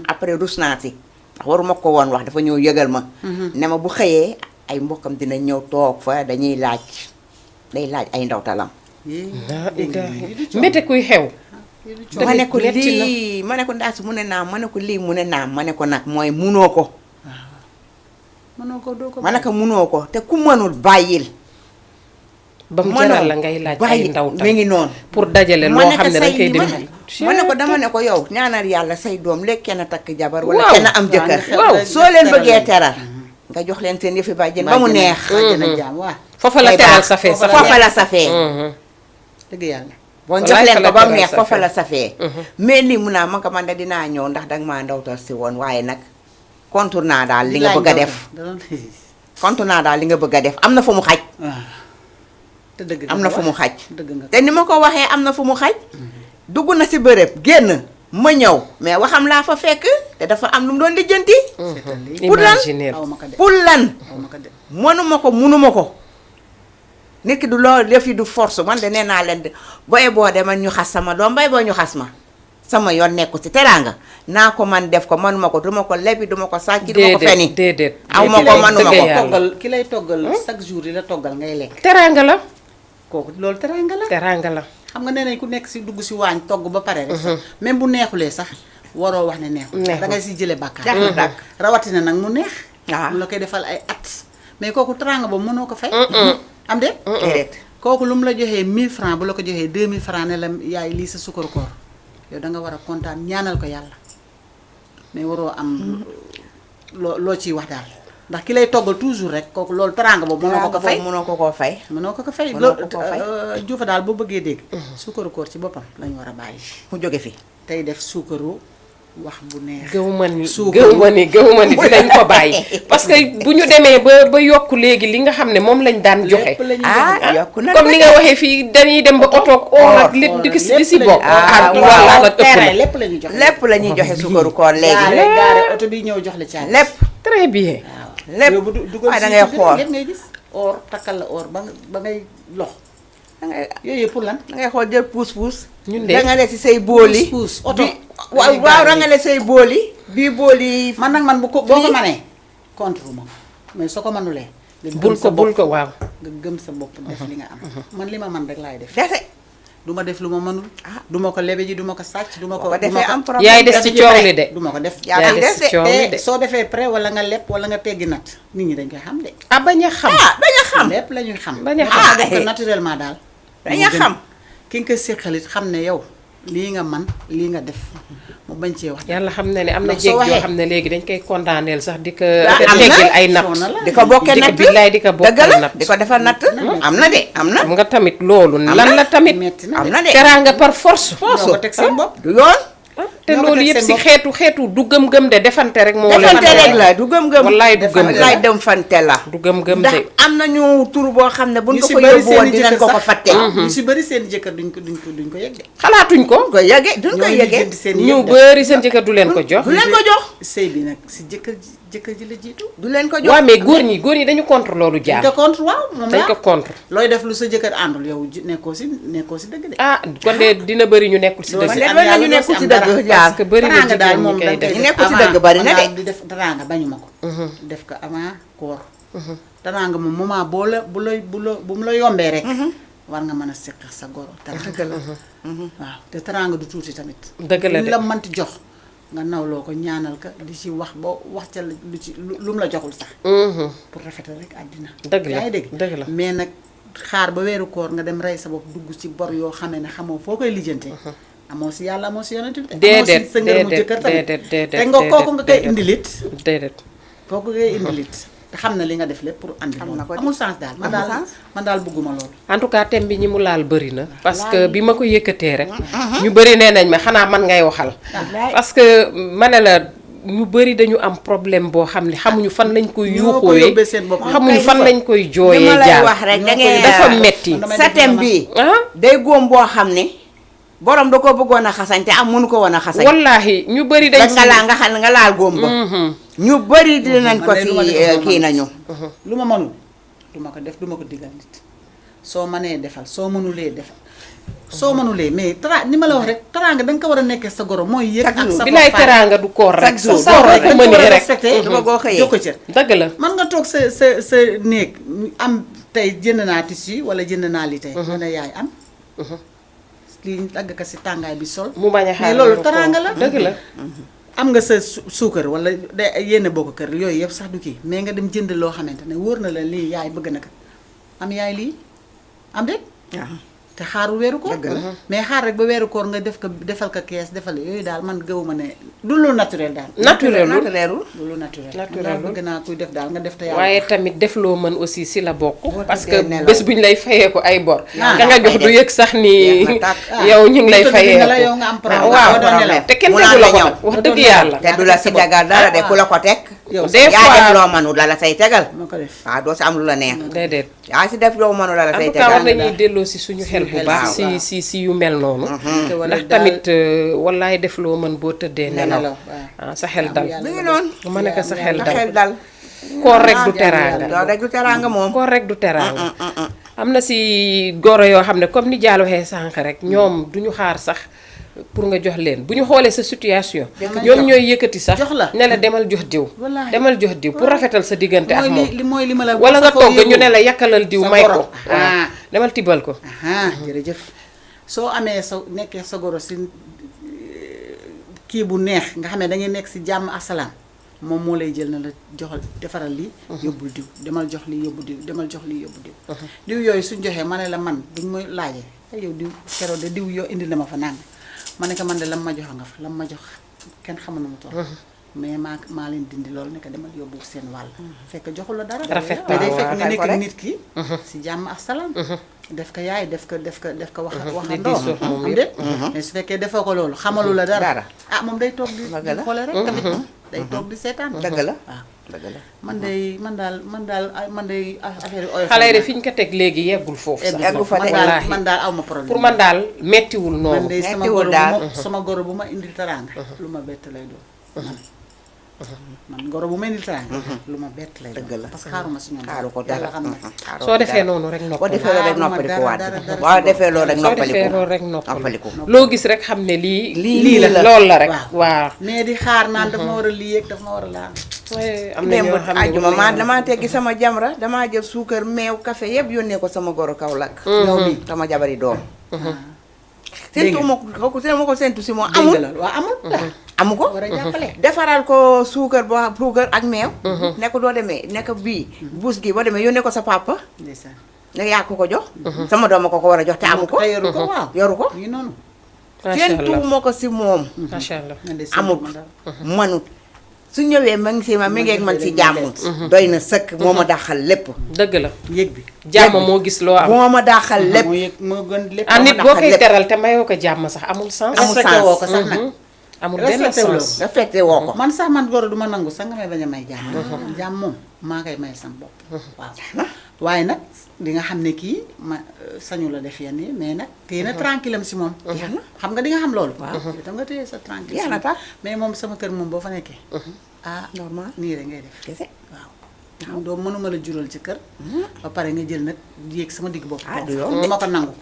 après rus naa si ndax waruma ko woon wax dafa ñëw yëgal ma ne ma bu xëyee ay mbokkam dina ñëw toog fa day laaj ay ndawtalam mbete kuy xew ma ne ko lii ma ne ko ndaas mu ne naam ma ne ko lii mu ne naam ma ne ko nag mooy munoo ko ma ne ko munoo ko te ku mënul bàyyil ba mu jaral la ngay laaj ay ndawtal mi ngi noonu pour dajale loo xam ne danga koy dem ma ne ko dama ne ko yow ñaanal yàlla say doom léegi kenn takk jabar wala kenn am jëkkër waaw soo leen bëggee teral nga jox leen seen yëfi bàjjen ba mu neex foofa la teral safee sax foofa la safee dëgg yàlla boo jox leen ko ba mu neex foofa la safee mais lii mun naa ma ko man de dinaa ñëw ndax danga maa ndawtal si woon waaye nag contour naa daal li nga bëgg a def contour naa daal li nga bëgg a def am na fu mu xaj am na fu mu xaj te ni ma ko waxee am na fu mu xaj dugg na si bërëb génn ma ñëw mais waxam laa fa fekk te dafa am lu mu doon lijjanti pour lan mënuma ko munuma ko nit ki du loolu def yi du force man de nee naa leen de booy boo de man ñu xas sama doom bay boo ñu xas ma sama yoon nekku ci teraanga naa ko man def ko manuma ko duma ko lebi duma ko sàcc duma ko feni déedéet aw ma ko manuma ko ki lay toggal chaque jour yi la toggal ngay lekk teraanga la kooku loolu teraanga la teraanga la xam nga nee nañ ku nekk si dugg si waañ togg ba pare rek sax même bu neexulee sax waroo wax ne neexul da ngay si jële bàkkaar dàq rawatina nag mu neex waaw mu la koy defal ay at mais kooku teraanga boobu mënoo ko fay am de déedéet kooku lu mu la joxee 1000 francs bu la ko joxee 2000 francs ne la yaay lii sa sukkaru koor yow da nga war a kontaan ñaanal ko yàlla mais waroo am loo ciy wax daal ndax ki lay toggal toujours rek kooku loolu teraanga boobu mënoo ko ko fay mënoo ko koo fay mënoo ko ko fay mënoo ko ko fay. Juufa daal boo bëggee dégg sukkaru koor ci boppam lañu war a bàyyi mu jóge fi tey def suukaru wax bu neex gëw ma ni suukar gëw ma ni dinañ ko bàyyi parce que bu ñu demee ba yokk léegi li nga xam ne moom lañ daan joxe lépp la ñuy joxe. yokku na comme ni nga waxee fii dañuy dem ba oto ak or ak lépp di si bokk waaw ëpp na lépp la ñuy joxe lépp la ñuy joxe suukaru koor léegi gaare oto bi ñëw jox la caabi lépp très bien waaw lépp yow bu dugal waaye da si ngay biir xool lépp ngay gis or takkal la or ba ngay lox da ngay yooyu pour lan da ngay xool jël puus ñun de da nga ne si say booli puus oto waaw waaw da nga ne say booli bii booli man nag man boo ko mënee contre ma mais soo ko mënulee bul ko waaw nga gëm sa bopp def li nga am man li ma man rek laay def dese du ma def lu ma mënul du ma ko lebe ji du ma ko sàcc du ma ko defee am problème yaay des ci coow li de du ma ko def yaa des ci coow li de soo defee prêt wala nga lepp wala nga teggi nat nit ñi dañ koy xam de ah bañ a xam bañ a xam lépp la ñuy xam Bañ a moo xam. tax nga def ko naturellement daal dañ a xam ki nga ko séqalit xam ne yow lii nga man lii nga def mu bañ cee wax yàlla xam na ne am na ndax soo jéeg yoo waxee- xam ne léegi dañ koy condamneel sax di ko am na. teggil ay natt Sonn la. di ko bokkee di ko natt billaay di ko dëgg bokkal la natt di ko defal natt am na de am na xam nga tamit loolu na. lan la tamit metti na am na de teraanga par force ñoo ko teg seen bopp du yoon te ñoo ko loolu teg yëpp seen si xeetu du gëm-gëm de defante rek moo leen defante rek la du gëm-gëm wallaay du gëm-gëm wallaay dem fante la du gëm-gëm ndax de am nañu tur boo xam ne buñ ñu ko si fa bëri yóbbu woon seen i dinañ jëkkër ko ko sax fàtte ñu si bëri seen jëkkër duñ ko yegg de xalaatuñ ko duñ ko yëge duñ ko ñooñu yëge jënd seen ñu yëpp def. bëri seen jëkkër du leen ko jox du leen ko jox sëy bi nag si jëkkër ji la jiitu du leen ko jox waaw mais góor ñi dañu contre loolu dañ jaar ko contre waaw moom dañ ko la contre looy def lu sa jëkkër àndul yow nekkoo si dëgg de ah kon de dina bëri ñu nekkul si Doo dëgg si de am doon yàlla nañu doo nekkul si ci am dara. dëgg jaar parce que bëri na teraanga daal jigéen ñi moom koy dañ def koy Ñu def nekkul ci avant. dëgg bari na man de. daal di def teraanga bañu ma ko def ko avant koor teraanga moom moment boo la bu mu la yombee rek war nga mën a seq sa goro teraanga waaw te teraanga du tuuti tamit dëgg la lu de la mënti jox nga nawloo ko ñaanal ka di ci wax ba wax ca lu ci lu mu la joxul sax pour rafetal rek àddina dëgg la yaa ngi dégg dëgg la mais nag xaar ba weeru koor nga dem rey sa bopp dugg ci bor yoo xamee ne xamoo foo koy lijjantee amoo si yàlla amoo si yonent bi amoo si sa ngërëmu jëkkër tamit te nga kooku nga koy indilit déedéet kooku ngay indilit te xam na li nga def lépp pour andi Xam na ko loolu de. amul sens daal man daal bëgguma loolu en tout cas thème bi ñi mu laal bëri na parce que bi ma ko yëkkatee rek ñu bëri nee nañ ma xanaa man ngay waxal parce que ma ne la ñu bëri dañu am problème boo xam ne xamuñu fan lañ koy ñoo ko yuuxuwee yóbbee seen bopp xamuñu fan lañ koy li jooyee ma lay jaar wax rek da ngeen dafa metti damay sa def thème ma- bii ah day góom boo xam ne borom da ko bëggoon a xasañ te am mënu ko woon a xasañ wallaahi ñu bëri dañ nga laal nga xam ne nga laal góom ba ñu bëri dinañ ko man de si lu ma def kii nañu lu ma mënul du ma ko def du ma ko digal nit soo mënee defal soo mënulee defal soo mënulee mais ni ma la wax rek teraanga da nga ko war a nekkee sa goro mooy yëg ak sa bilaay bopp teraanga du koor rek Chaque jour, sa koor koor rek rek dañ ko ko war a mënee rek respecté Dama koo xëyee. jokko cër dëgg la man nga toog sa néeg am tey jënd naa tissu wala jënd naa li tey nga ne yaay am lii dagg ka si tàngaay bi sol mu bañ a xaar mais loolu weeru teraanga koor. la dëgg la am nga sa suukar wala de yenn bokk kër yooyu yëpp sax du kii mais nga dem jënd loo xamante ne wóor na la lii yaay bëgg na ko am yaay lii am de te xaaru weeru koor Dëgg la. mais xaar rek ba weeru koor nga defal ko kees defal yooyu daal man gëwuma ne du lu naturel daal naturel lu naturelul du lu naturel Naturel daal lu. bëgg naa kuy def daal nga def te yàlla waaye tamit def loo mën aussi si la bokk parce que tëddee nelaw. bés bu ñu lay fayee ko ay bor Ah, ka nga jox du yëg sax ni Jeex na tàkk. yow ñu ngi lay Mu tëdd fayee dina la ko yow nga am problème. waaw Nga doon nelaw. te kenn Mu tegu naan la la ko ñëw. nag wax Nga dëgg doon yàlla te du la si tegal dara de ku la ko teg yow des yaa def fois loo mënul la la say tegal ma ko def waaw doo si am lu la neex déedéet yaa si def loo mënul la la en say tout cas war tegal nañuy delloo si suñu xel bu xel, baax waaw. si yu mel noonu te wala ndax daal- tamit wallaay def loo mën boo tëddee nelaw nelaw, waaw. ah sa xel dal Yàlla mi ngi noonu ma ne ko sa xel sa dal xel dal koor rek du Ah, teraanga loolu rek du teraanga moom koor rek du teraanga am na si goro yoo xam ne comme ni Diallo waxee sànq rek ñoom duñu xaar sax pour nga jox leen bu ñu xoolee sa situation ñoom ñooy yëkkati sax jox la ne la demal jox diw Wallaahi. demal jox diw pour rafetal sa diggante ak moom mooy li ma la wala nga safoo togg ñu yëgu. ne la yakkalal diw sa may goro. ko waaw demal tibbal ko jërëjëf soo amee sa nekkee sa goro si kii bu neex nga xam ne da ngeen nekk si jàmm ak salaam moom moo lay jël na la joxal defaral lii yóbbul diw demal jox lii yóbbu diw demal jox lii yóbbu diw diw yooyu suñ joxee ma ne la man buñ ma laajee ay yow diw keroog de diw yoo indi na ma fa nang ma ne ko man de lam ma jox nga fa lam ma jox kenn xamul na mu toll mais maa leen dindi loolu ne ko demal yóbbu seen wàll fekk joxul la dara Rafet mais day waaw, fekk nga waaw, nekk rek. nit ki si jàmm ak salaam def ko yaay def ko wax di waxandoo diisoo moom am déet mais su fekkee defoo ko loolu xamalu la dara Dara. ah moom day toog di Dëgg la. xoole rek tamit day toog di seetaan dëgg la waaw dëgg la man day affaire yi oyof xale yi de fi ñu ko teg léegi yeggul foofu sax Eggu fa de. wallaahi man daal aw ma problème pour man daal mettiwul man noonu de sama Mettiwul goro daal. sama goro bu ma indil teraanga lu ma bett lay doon man goro bu ma indil teraanga lu ma bett lay Dëgg doon la. parce que xaaruma si ñoom xaaru ko yàlla dara xam na xaaru soo ko defee dara. noonu rek boo noppal defee loolu rek Xaaruma noppaliku waat dara, dara, boo defee loolu rek soo defee noppaliku loolu rek noppal noppaliku loo gis rek xam ne lii lii la loolu la rek waaw. waaw mais di xaar naan daf ma war a lii ak daf ma war a laa waaye am na démb ñoo xam ne ajjuma ma damaa teggi sama jamra damaa jël suukar meew café yëpp yónnee ko sama goro Kaolack yow mi sama jabari doom Dégg sentu ma ko sentu si moom dégg amul la waaw amul amu ko war a jàppale defaral ko suukar ak meew nekk doo demee nekk bii buus gi boo demee yónnee ko sa papa ndeysaan ne yaa ko jox sama doom ko war a jox te amu ko te yoru ko waaw yoru ko ngi noonu macha sentu allah ma ko si moom macha allah man de amul ma daal. manut su ñëwee ma ngi si ma mi ngi ak man si jàmm doy na sëkk moo ma daaxal lépp dëgg la yëg bi jàmm moo gis loo am moo ma daaxal lépp moo yëg moo gën lépp ah nit ma boo naqar koy lépp. teral te mayoo ko jàmm sax amul sens Amul respecté sens. woo ko sax nag amul benn respecté wu la sens respecté woo ko man sax man goro du ma nangu sax nga may bañ a may jàmm jàmm moom maa koy may sam bopp waaw waaye nag di nga xam ne kii ma sañu la def yenn yi mais nag téye na tranquille am si moom xam nga di nga xam loolu waaw itam nga téye sa tranquille Jeex na tax. mais moom sama kër moom boo fa nekkee ah normal nii rek ngay def kese waaw xam doo mënuma la jural ci kër ba pare nga jël nag yéeg sama digg bopp Ah, toog du yoon. du ma ko nangu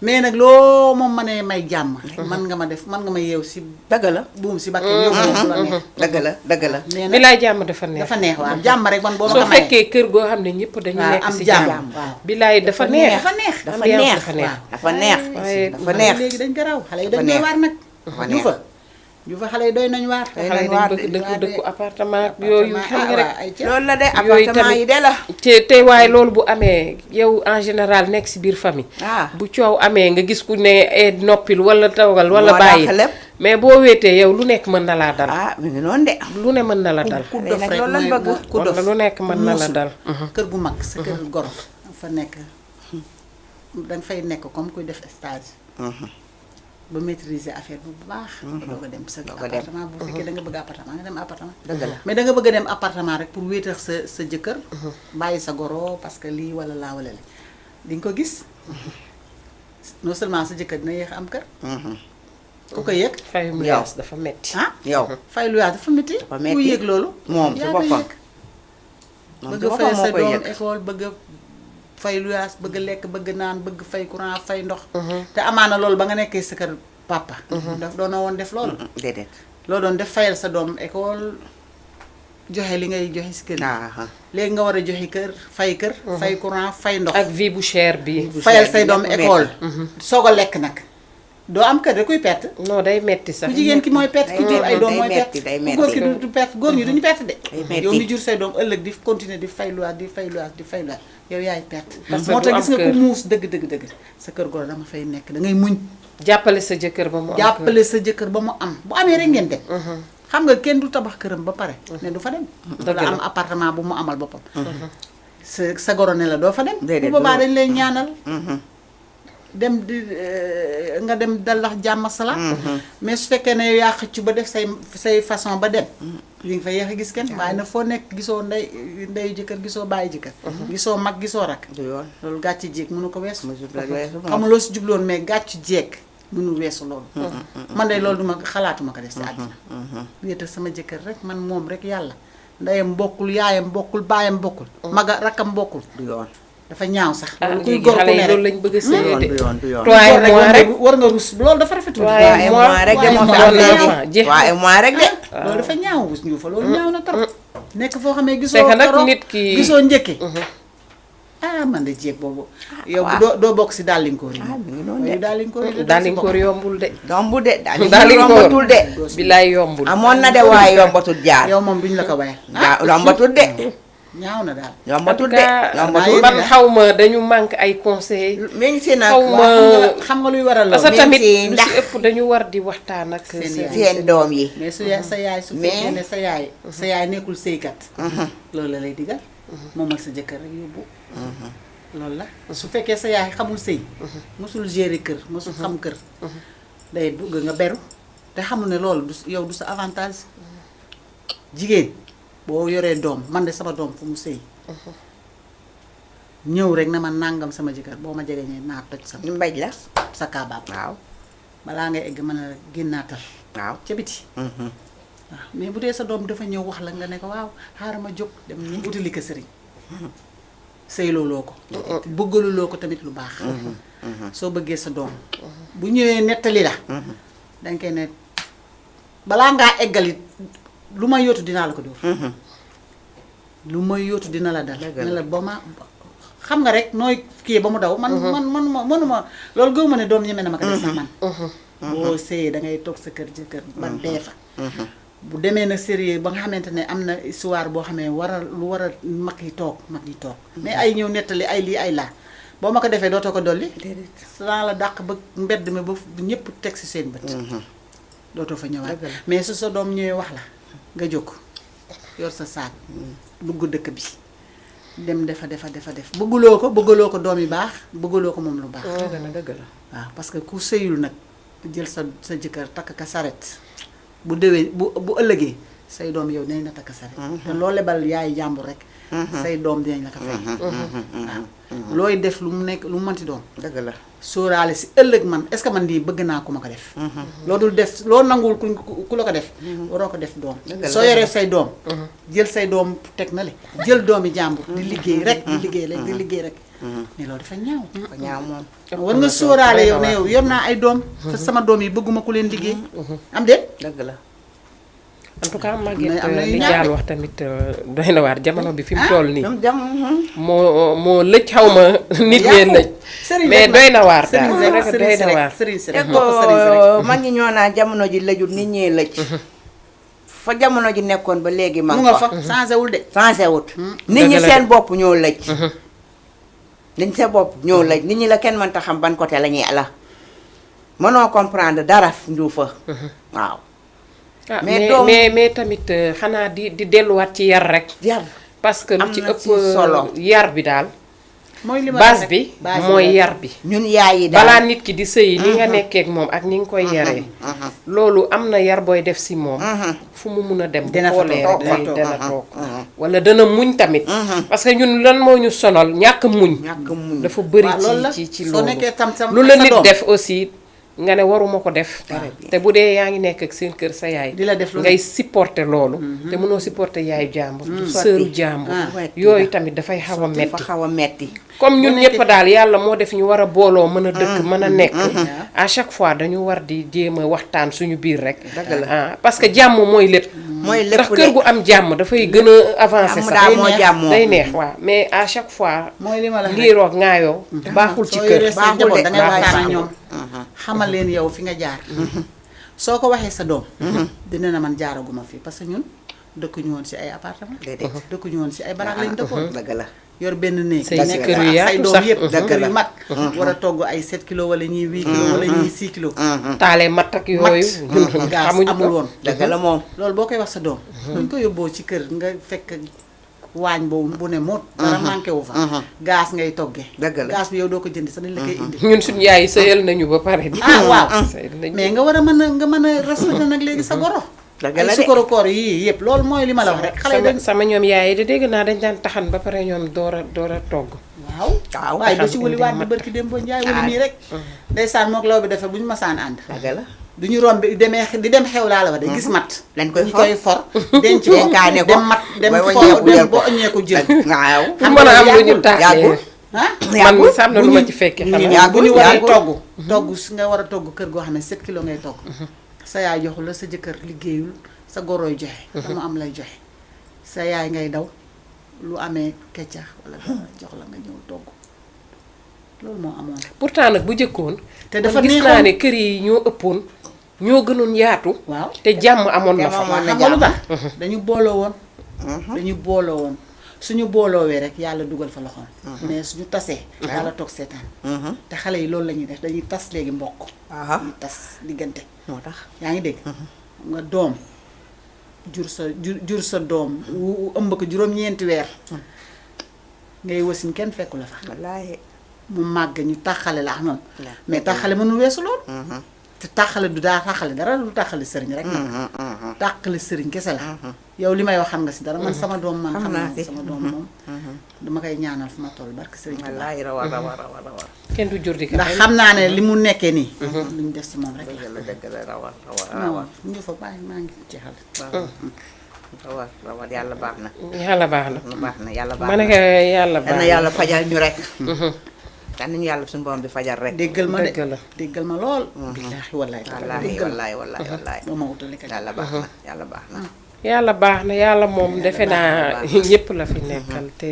mais nag loo moom ma ne may jàmm man nga ma def man nga ma yeew si dëgg la buum si bakkee yóbbu moom la neex dëgg la dëgg la mais bi nag laay jàmm dafa neex dafa neex waaw jàmm rek man boo ma soo ko mayee fekkee kër goo xam ne ñëpp dañu waaw nekk am si jàmm jàmm waaw bilaay dafa neex dafa neex dafa ambiance neex dafa neex dafa neex waaye dafa neex léegi dañ ko raw xale yi Dafa dañ koy neex. waar nag Dafa ñu neex. fa ñu fa xale yi doy nañ waar Doy xale yi nañ waar dañ de. bëgg dëkku appartement ak yooyu xam nga rek ay ca loolu la de yooyu appartement yi tamit de la te waaye loolu bu amee yow en général nekk si biir famille ah bu coow amee nga gis ku ne noppil wala tawgal wala moo bàyyi dàq lépp. mais boo wéetee yow lu nekk mën na laa dal ah mi ngi noonu de lu ne mën na la dal ku Xale yi dof nag rek loolu lañ mooy bëgg. ku dof wala lu nekk mën na la muusul. dal kër gu mag sa kër goro fa nekk danga fay nekk comme kuy def stage ba maîtriser affaire bu baax doog a dem sa Doog a dem. appartement bu fekkee da nga bëgg appartement nga dem appartement dëgg la mais da nga bëgg a dem appartement rek pour wéetax sa jëkkër bàyyi sa goro parce que lii wala laa wala li di nga ko gis non seulement sa jëkkër dina yéex am kër ku ko yëg fayum Yow. luyaas dafa metti ah yow fay luyaas dafa métti Dafa ku metti. yëg loolu moom si yaa ko boppam yëg. moom si bëgg a boppam fay moo sa koy doom yëg école bëgg a fay luyaas bëgg a lekk bëgg naan bëgg fay courant fay ndox te amaana loolu ba nga nekkee sa kër papa daf doonoo woon def loolu déedéet loo doon def fayal sa doom école joxe li ngay joxe si kër yi ah léegi nga war a joxe kër fay courant fay ndox ak vie bu cher bi fayal say doom lépp école soog a lekk nag doo am kër da kuy perte non day metti sax ku jigéen ki mooy perte ku jur ay doom mooy day perte metti, ku góor ki du perte góor ñi duñu perte de metti. yow mi jur say doom ëllëg di continuer di fay luwaat di fay luwaat di fay luwaat yow yaay perte Parce que moo du tax am gis nga kër. ku muus dëgg sa kër goro dama fay nekk da ngay muñ jàppale sa jëkkër ba mu am kër. jàppale sa jëkkër ba mu am bu amee rek ngeen dem xam nga kenn du tabax këram ba pare ne du fa dem Dëgg la la. am appartement bu mu amal boppam sa goro ne la doo fa dem Déedéet, bu boobaa du- dañ lay ñaanal dem di nga dem dalax jàmm salaam mais su fekkee ne yaa xëcc ba def say façon ba dem li nga fa yéex a gis kenn waaye nag foo nekk gisoo ndeyu jëkkër gisoo bàyyi jëkkër gisoo mag gisoo rak du yoon loolu gàcc jéeg mënu ko weesu mosul la weesu moom. xamuloo si jubloon mais gàccu jeeg mënu weesu loolu man de loolu duma xalaatuma ko def si àddina wéetal sama jëkkër rek man moom rek yàlla ndeyam bokkul yaayam bokkul baayam bokkul maga rakkam bokkul du yoon dafa ñaaw sax. loolu kuy léegi gor ku xale yi ne loolu rek lañ bëgg a séyee de. du yoon. 3 mois rek war nga rus loolu dafa rafetul. 3 mois rek de moo fi doon am léegi. enfant jeex na. 3 mois rek de. loolu dafa ñaaw wus ñu fa loolu ñaaw na trop. nekk foo xamee gisoo c'est que nag karo nit ki gisoo njëkke man de jéeg boobu. yow doo bokk si dàllinkoor yi. mi ngi noonu de. waaye dàllinkoor yi daalinkoor yombul de. dombu de daalinkoor yombatul de. bilaay yombul. amoon na de waaye yombatul jaar. yow moom duñ la ko wayal. yombatul de. ñaaw na daal. yombatul de. en yombatul tout cas man xaw ma dañu manque ay conseils. mi ngi si nag. xaw ma xam nga luy waral parce loolu. que tamit si lu ndax si ëpp dañu war di waxtaan ak seen doom yi. mais sa yaay su fekkee ne sa yaay nekkul sëykat. loolu la lay digal. moom ak sa jëkkër rek yóbbu. loolu la su fekkee sa yaay xamul sëy. mosul gérer kër mosul xam kër. day dugg nga beru te xamul ne loolu yow du sa avantage. jigéen boo yoree doom man de sama doom fu mu sëy. ñëw rek na ma nàngam sama jëkkër boo ma jegee naa toj sa mbaj la. sa kaabaab. waaw. balaa ngay egg mën a génnaatal. waaw. ca biti. waaw mais bu dee sa doom dafa ñëw wax la nga ne ko waaw xaaral ma jóg dem ñu utali ko sëriñ. sëylooloo ko. bëggaluloo ko tamit lu baax. soo bëggee sa doom. bu ñëwee nettali la. danga koy ne balaa ngaa eggali lu ma yóotu dinaa la ko dóor. lu ma yóotu dina la dal. ne la ba ma xam nga rek nooy kii ba mu daw. mënuma loolu gëw ma ne doom ñeme na ma ko def sax man. boo sëyee da ngay toog sa kër jëkkër ba dee fa. bu demee na sérieux ba nga xamante ne am na histoire boo xamee lu war a mag yi toog. mais ay ñëw nettali ay lii ay laa boo ma ko defee dootoo ko dolli. danaa la dàq ba mbedd mi ba ñëpp teg si seen bët. dootoo fa ñëwaat mais su sa doom ñëwee wax la nga jóg yor sa saak dugg dëkk bi dem defa def bëgguloo ko doom yi baax bëgguloo ko moom lu baax. dëgg la waaw parce que ku sëyul nag jël sa jëkkër takk ka saret bu déwee bu ëllëgee say doom yow dinañ la takk saret te loo lebal yaay jàmbur rek say doom dinañ la ko fay. waaw looy def lu mu nekk lu mu mënti doon. dëgg la. sóoraale si ëllëg man est-ce que man lii bëgg naa ku ma ko def. loo dul def loo nanguwul ku la ko def. waroo ko def doom. soo yoree say doom. jël say doom teg na le jël doomi jàmbur. di liggéey rek di liggéey rek. mais loolu dafa ñaaw. dafa ñaaw moom. war nga sóoraale yow ne yow yor naa ay doom. te sama doom yi bëgguma ku leen liggéey. am déet. dëgg la. en tout cas Maguette am na yu li ñaaw Dial wax tamit doy na waar jamono bi fi mu toll nii. jam moo lëj xaw ma nit ñee lëj. mais doy na waar daal doy na waar. mag ñi ñoo naan jamono ji lëjul nit ñee lëj. fa jamono ji nekkoon ba léegi mu nga fa changé wul de. changé wut. nit ñi seen bopp ñoo lëj. nit ñi seen bopp ñoo lëj nit ñi la kenn mënta xam ban côté la ñuy ala mënoo comprendre dara njuufa waaw. mais tamit xanaa di delluwaat ci yar rek. yar parce que lu ci ëpp solo yar bi daal. mooy li ma base bi mooy yar bi. ñun yaay yi daal balaa nit ki di sëyi ni nga nekkee ak moom ak ni nga koy yaree. loolu am na yar booy def si moom. fu mu mun a dem. bu xoolee rek dana toog wala dana muñ tamit. parce que ñun lan moo ñu sonal ñàkk muñ. dafa bëri ci loolu. lu la nit def aussi. nga ne waruma ko def. te bu dee yaa ngi nekk ak seen kër sa yaay. di la def ngay supporter loolu. te mënoo supporter yaayu jàmbur. sëru jàmbur. yooyu tamit dafay xaw a metti. comme ñun ñëpp daal yàlla moo def ñu war a booloo mën a dëkk mën a nekk. à chaque fois dañu war di jéem a waxtaan suñu biir rek. parce que jàmm mooy lépp. ndax kër gu am jàmm dafay gën a avancer sax. day neex waaw mais à chaque fois. mooy li ma la ngiiroo ak ŋaayoo. baaxul ci kër baaxul de dangay waxtaan ak ñoom. xamal leen yow fi nga jaar. soo ko waxee sa doom. dina na man jaaraguma fii parce que ñun dëkkuñu woon si ay appartement. dëkkuñu woon si ay baraak lañ dëkkoon. dëgg la. yor benn néeg. say kër yu yaatu say doom sax yëpp kër yu mag. war a togg ay 7 kilos wala ñii 8 kilos wala ñii 6 kilos. taalee matt ak yooyu. gaas xamuñu amul ko woon. dëgg la moom. loolu boo koy wax sa doom. buñ ko yóbboo ci kër nga fekk waañ boobu bu ne moo. dara manqué wu fa. gaas ngay toggee. dëgg la gaas bi yow doo ko jënd sax dañ la koy indi. ñun suñu yaay sëyal nañu ba pare. waaw sëyal nañu. mais nga war a mën a respecté nag léegi sa goro. dëgg la ay de sukkaru koor yii yëpp loolu mooy li ma la wax rek. xale dañ sama ñoom yaay yi de dégg naa dañ daan taxan ba pare ñoom door a togg. waaw waaye doo ci wëli waat bi barki dem ba njaay wëli nii rek. ndeysaan mook law bi defar bu ñu masaan ànd. dëgg la. du ñu romb di dem xew laa la wax de gis mat. dañ koy ñu koy for denc ko denkaane ko dem mat dem ba for wàññeeku dem jël ko. boo ëññee ko jël. waaw. pour mën a am lu ñu taaxee. man mi sam na lu ma ci fekke xanaa bu ñu waree togg si nga war a togg kër goo xam ne 7 kilos ngay togg sa yaay joxu la sa jëkkër liggéeyul sa goroy joxe dama am lay joxe sa yaay ngay daw lu amee keccax wala dara jox la nga ñëw togg loolu moo amoon pourtant nag bu jëkkoon te dafa gis naa ne kër yi ñoo ëppoon ñoo gënoon yaatu waaw te jàmm amoon na fa xam nga lu tax dañu booloo woon dañu booloo woon suñu booloowee rek yàlla dugal fa loxoom mais suñu tasee yàlla toog seetaan te xale yi loolu la ñuy def dañuy tas léegi mbokk dañuy tas diggante moo tax yaa ngi dégg nga doom jur sa doom ëmb ko juróom-ñeenti weer ngay wasin kenn fekku la fa wallaahi mu màgg ñu taxale la ak noonu mais taxale mënul weesu lool te taxale du daa taxale dara lu taxale sëriñ rek nag taxale sëriñ kese la yow li may wax xam nga si dara man sama doom man xam naa sama doom moom dama koy ñaanal fu ma toll barke sëriñ wallaahi rawa kenn du jur di ko ndax xam naa ne li mu nekkee nii lu ñu def si moom rek la dëgg la rawa ñu fa bàyyi maa ngi jeexal rawa yàlla baax na yàlla baax na yàlla baax ma ne ko yàlla baax na yàlla fajal ñu rek kan nañu yàlla suñu borom bi fajal rek déggal ma dëgg la déggal ma lool billaahi wallaahi wallaay moo ma wutale ka yàlla baax na yàlla baax na yàlla baax na yàlla moom defe naa ñëpp la fi nekkal te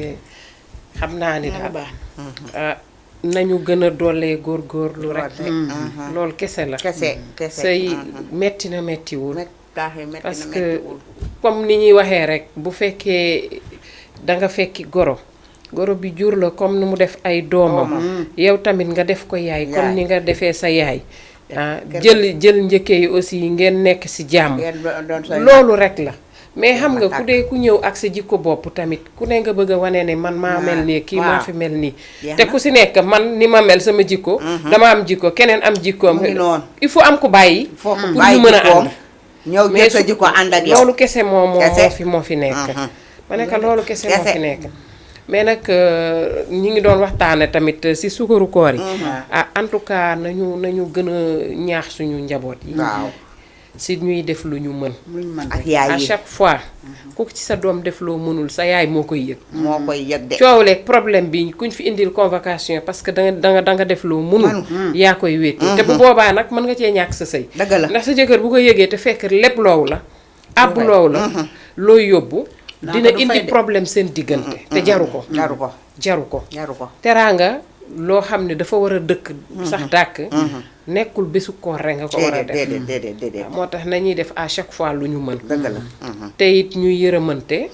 xam naa ni daal nañu gën a doolee góorgóorlu rek loolu kese la kese say metti na mettiwul parce que comme ni ñuy waxee rek bu fekkee danga fekki goro bi jur la comme ni mu def ay doomam yow tamit nga def ko yaay comme ni nga defee sa yaay jël njëkke yi aussi ngeen nekk ci jàmm loolu rek la mais xam nga ku dee ku ñëw ak sa jikko bopp tamit ku ne nga bëgg a wane ne man maa mel nii kii moo fi mel nii te ku ci nekk man ni ma mel sama jikko dama am jikko keneen am jikkoom il faut am ku bàyyi pour ñu mën a ànd ñëw jël sa jikko ànd ak yow loolu kese moo fi nekk ma ne loolu kese moo fi nekk mais nag ñi ngi doon waxtaane tamit ci suukaru koor yi en tout cas nañu gën a ñaax suñu njaboot yi ci ñuy def lu ñu mën ak yaay à chaque fois ku ci sa doom def loo mënul sa yaay moo koy yëg de coowleeg problème bi kuñ fi indil convocation parce que danga def loo mënul yaa koy wéet te bu boobaa nag mën nga cee ñàkk sa sëy dëgg la ndax sa jëkkër bu ko yëgee te fekk lépp loowu la àbb loowu la looy yóbbu dina indi problème seen diggante te jaru ko teraanga loo xam ne dafa war a dëkk sax dàkk nekkul bésu koor rek nga ko war a def déedéet moo tax nañuy def à chaque fois lu ñu mën dëgg la te it ñuy yërëmante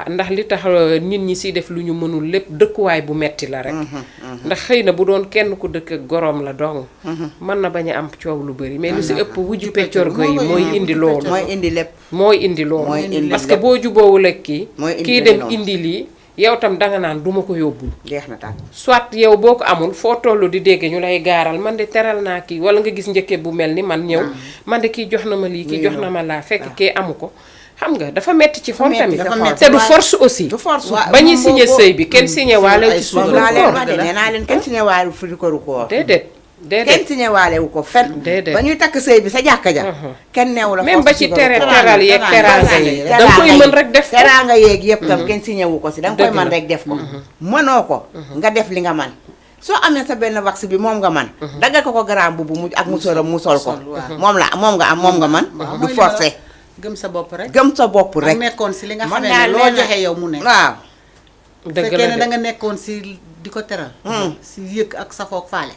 ndax li tax nit ñi siy def lu ñu mënul lépp dëkkuwaay bu metti la rek ndax xëy na bu doon kenn ku dëkk ak goroom la dong mën na bañ a am coow lu bari mais lu si ëpp wujju peccorgo yi mooy indi loolu mooy indi loolu parce que boo juboowul ak kii dem indi lii yow tam danga naan duma ko yóbbul jeex na tànk soit yow boo ko amul foo tollu di dégg ñu lay gaaral man de teral naa kii wala nga gis njëkke bu mel ni man ñëw man de kii jox na ma lii kii jox na ma laa fekk kee amu ko xam nga dafa metti ci xol tamit te du force aussi ba ñuy signé sëy bi kenn signé waale ci suukaru koor nee naa leen kenn signé waale suukaru koor déedéet kenn signé waale wu ko fen déedéet ba ñuy takk sëy bi sa jàkka ja kenn neewu la même ba ci teral yeeg teraanga yi danga koy mën rek def ko teraanga yeeg yëpp tam kenn signé wu ko si danga koy mën rek def ko mënoo ko nga def li nga man soo amee sa benn wax bi moom nga man daggal ko garaam bu mu ak musóoram mu sol ko moom nga man du forcé gëm sa bopp rek rek nekkoon si li nga xam ne loo joxe yow mu nekk waaw dëgg fekkee la ne da nga nekkoon si di ko teral si yëg ak safoog faale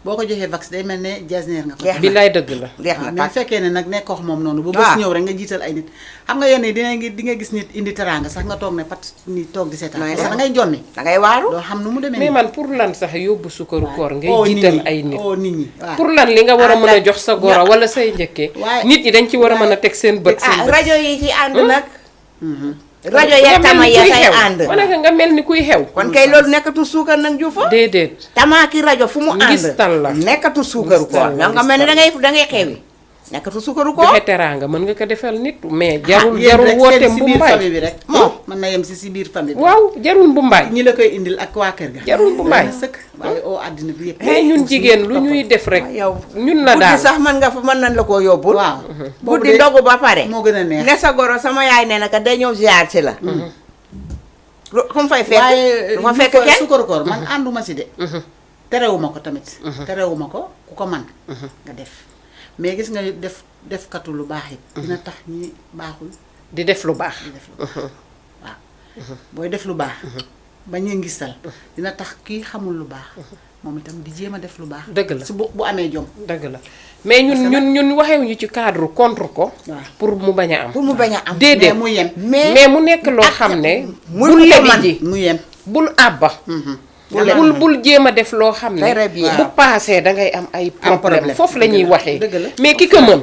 boo ko joxee vax day mel ne jasneer nga ko billaay dëgg la mais fekkee ne nag nekkoo moom noonu bu bés ñëw rek nga jiital ay nit xam nga yenn yi di nga gis nit indi teraanga sax nga toog ne pat ni toog di seetaan parce que da ngay jonni da ngay waaru doo xam nu mu demee mais man pour lan sax yóbbu sukaru koor ngay jiital ay nit nit ñi pour lan li nga war a mën a jox sa goro wala say njëkkee nit ñi dañ ci war a mën a teg seen bët rajo yi ci ànd nag rajo ya tama ya say ànd wala nga mel ni kuy xew kon kay loolu nekkatul suukar nag Juufa déedéet tamaaki rajo fu mu ànd ngistal la nekkatul suukaru koor yow nga mel ni dangay xewi nekkatul suukaru koor joxe teraanga mën nga ko defal nit mais jarul woote mbumbaay bi rek mën na yem si biir famille bi waaw jarul mbumbaay ñi la koy indil ak waa kër ga jarul mbumbaay sëkk waaye àddina bi yëpp mais ñun jigéen lu ñuy def rek yow ñun la daal guddi sax mën nañ la koo yóbbul waaw guddi ndogu ba pare moo gën a neex ne sa goro sama yaay nee na ka day ñëw ziar si la fu mu fay fekk waaye du fa fekk kenn sukkaru koor man ànduma si de terewuma ko tamit terewuma ko ku ko man nga def mais gis nga def katu lu baax it dina tax ñi baaxul di def lu baax. di def lu baax waaw booy def lu baax bañ a ngistal dina tax kii xamul lu baax moom itam di jéem a def lu baax dëgg la su bu amee jom dëgg la mais ñun waxewuñu ci cadre contre ko. waaw pour mu bañ a am. pour mu bañ a am déedéet mais mu yem mais mu nekk loo xam ne. muy bul ko lebi man. ji mu yem bul àbba. Voilà. bul jéem a def loo xam ne. Très bien. bu paasee da ngay am ay problème problème. foofu la ñuy waxee. dëgg la. mais ki ko mën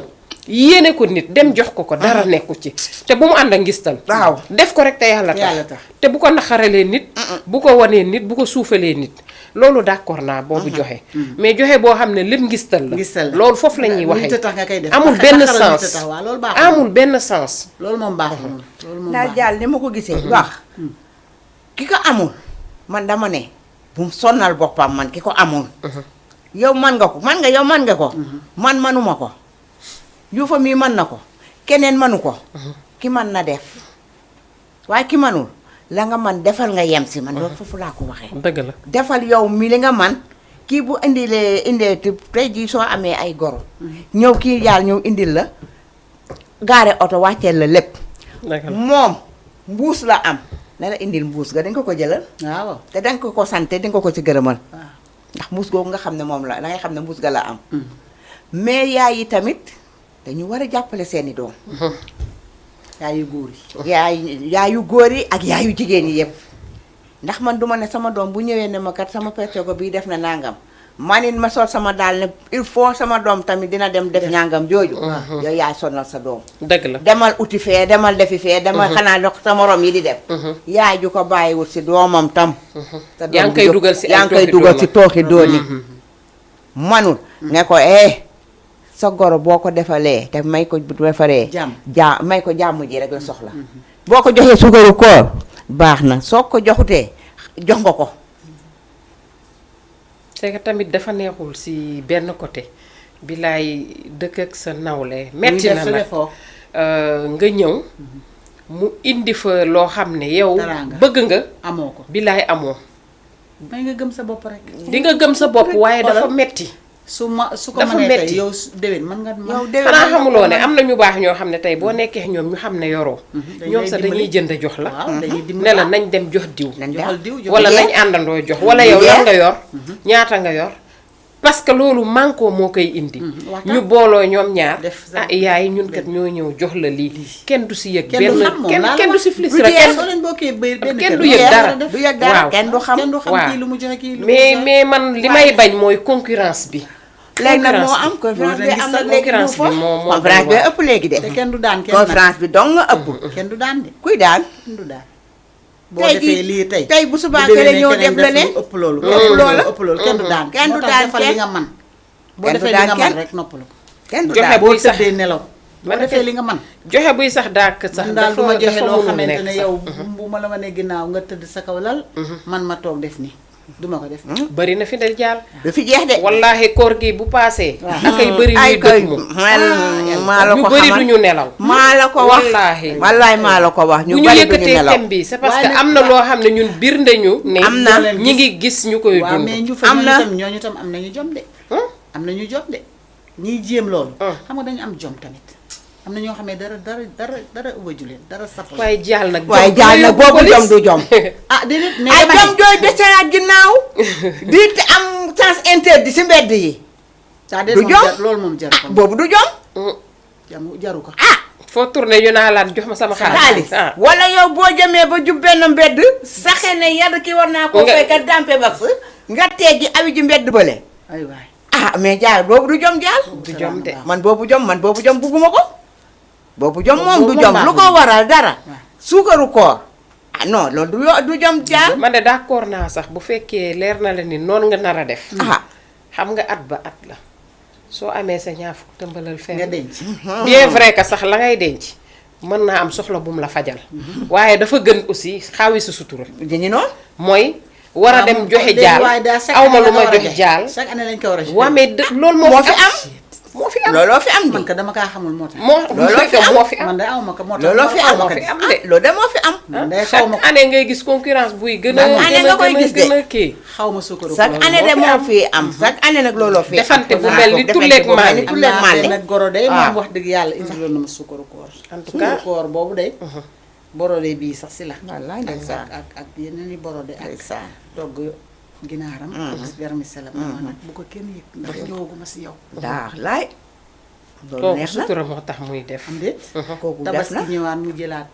yéene ko nit dem jox ko dara nekku ci te bu mu ànd ak ngistal. waaw def ko rek te yàlla yàlla tax tax. te bu ko naxaralee nit. bu ko wanee nit bu ko suufalee nit. loolu d'accord naa boobu joxe. mais joxe boo xam ne lépp ngistal la. ngistal la. loolu foofu la ñuy waxee. nit a tax nga koy def. amul benn naxaral nit a sens tax, waaw loolu baaxul. amul benn sens. loolu moom baaxul moom. loolu moom daal baaxul. jàll ni ma ko gisee wax ki ko amul man dama ne bu mu sonnal boppam man ki ko amul yow man nga ko man nga yow man nga ko man manuma ko Juufa mii man na ko keneen manu ko ki man na def waaye ki manul la nga man defal nga yem si man loolu foofu laa ko waxee dëgg la. defal yow mi li nga man kii bu indee tey jii soo amee ay goro ñëw kii yàlla ñëw indil la gaare oto wàcceel la lépp dëgg la. moom mbuus la am na la indil mbuus ga dañ ko jëlal waaw te danga ko sante dinga ko ci gërëmal waaw. ndax mbuus googu nga xam ne moom la dangay xam ne mbuus ga la am mais yaay yi tamit dañu war a jàppale seeni doom yaayu góor yi. yaayu góor yi ak yaayu jigéen yi yëpp ndax man duma ne sama doom bu ñëwee ne ma kat sama pertego bii def na nangam manit ma sol sama daal ne il faut sama doom tamit dina dem def ñàngam jooju yow yaay sonal sa doom dëgg la. demal uti fee demal defi fee demal xanaa dox sa morom yi di def yaay ju ko bàyyiwul si doomam tam te doom yaa ngi koy ju- dugal si ay yaa ngi koy tooxi dugal doona. si tooxi dooni manul ne ko sa goro boo ko defalee te may ko bu defaree Jàmm. may ko jàmm ji rek la soxla boo ko joxee sukaru koor baax na soo ko joxutee jox nga ko c'est que tamit dafa neexul si benn côté bilaay dëkk ak sa nawle metti na nag nga ñëw mu indi fa loo xam ne yow Teraanga. bëgg nga amoo ko. bilaay amoo may nga gëm sa bopp rek. di nga gëm sa bopp waaye dafa metti su ko dafa mënee metti. tey yow déwén mën nga. yow déwén xanaa xamuloo ne am na ñu baax ñoo xam ne tey boo nekkee ñoom ñu xam ne yoroo dañ ñoom lay sax dimbali. dañuy jënd jox la waaw dañuy dimbali. ne la nañ dem jox diw nañ joxal diw joxal wala jeex. nañ àndandoo jox wala yow lan nga yor ñaata nga yor parce que loolu manko moo koy indi waxtaan. ñu booloo ñoom ñaar Def sa- ah yaay ñun kat ñoo ñëw jox la lii kenn du si yëg kenn du xam moom laa la kenn du wax. si flis Du rek jeex. soo leen bokkee benn kenn kër, du yëg yàlla dara. def. du yëg dara Waaw. kenn du xam kenn du xam waaw. kii lu mu joxe kii lu mu mais joxe. mais man li may bañ mooy concurrence bi léegi nag moo concurrence am conférence bi am na léegi concurrence ñu bi fa moo conférence bi ëpp léegi de te kenn du daan kenn conférence bi dong nga ëpp kenn du daan de kuy daan kenn du daan. boo Tey defee jii- lii tey. tey bu subaa bu kële déwénee ñëw keneen def la ne lu ëpp loolu. ëpp loola. ëpp loolu kenn du daan. kenn du moo tax daan defal kenn. li nga man boo Kenn du defee li daan nga man kenn. rek noppalu ko. kenn du Joxe daan bu- boo sax- tëddee nelaw. boo man defee li nga man joxe buy sax dàkk sax man daal du ma joxe loo mënul xamante nekk ne sax. yow bu ma la wanee ginnaaw nga tëdd sa kaw lal man ma toog def nii du ma ko def. bari na fi del jàll du fi jeex de wallaahi koor gi bu paasee Waaw. akay bëri ay ñuy koy dëkk mu maa la ñu ko bëri xamal duñu nelaw maa la ko wax wallaahi wallaay maa la ko wax bu ñu ñu bari duñu yëkkatee nelaw thème bi c'est parce Waaye que nag am na loo xam ne ñun biir nañu ne Am na. ñi ngi gis ñu koy waaw dund mais ñu fa Am na. ñooñu tam am nañu jom de. Hum? am nañu jom de ñiy jéem loolu. Hum. xam nga dañu am jom tamit am na ñoo xam ne dara ëwëju leen dara safal. waaye jaal nag waaye jom jaal na yóbbu boobu police. jom du jom ah déedéet mais ay dama jom ne. jooy deseraat ginnaaw di te am sens interdit si mbedd yi ah du déedéet moom jom. loolu moom jaru ko. boobu du jom jaru ko. foo tourné ñu naa laan jox ma sama xaalis ah wala yow boo jëmee ba jub benn mbedd saxe ne yàlla ki war naa koo Nga- fekkat dampe bax nga teggi awi ji mbedd bële ay waay. mais jaal boobu du jom jaal du jom de man boobu jom bugguma ko boobu jom moom du Boobu jom moom lu ko baaxul. waral dara waaw. suukaru koor non loolu du jom jaal man de d'accord naa sax bu fekkee leer na la ni noonu nga nar a def xam nga at ba at la soo amee sa ñaar fukk tëmbalal nga fenn denc. bien vrai que sax la ngay denc mën naa am soxla bu mu la fajal waaye dafa gën aussi xaawi sa sutura dañu noonu mooy war a dem joxe déedéet jaal waaye daal chaque aw ma année lu la ma ko war a joxe jaal chaque année lañ ko war a joxe. waa mais loolu moo moo fi fi am moo fi am looloo fi am man di ka dama kaa xamul moo tax. looloo fi am moo fi am man de aw ma ko moo tax. looloo fi am moo fi am de loolu de moo fi am man de xaw ma chaque année ngay gis concurrence buy gën a Chaque année nga koy gis de. gën a kii xaw ma sukkaru chaque année de moo fi am chaque année nag looloo fi am Defante bu waaw, mel ni defante tulleeg bu mel maale. ni tulleeg am naa maale. benn goro de waaw. moom wax dëgg yàlla indiloon na ma sukkaru koor. En tout cas. sukkaru koor boobu de. borode bii sax si la. wallaay ndeysaan ak yeneen i borode ak ndeysaan togg ginaaram. vermicelle ma nag bu ko kenn yëg ndax ñëwaguma si yow. daa laay loolu kooku neex na sutura moo tax muy def am déet. kooku def tabaski na ñëwaat mu jëlaat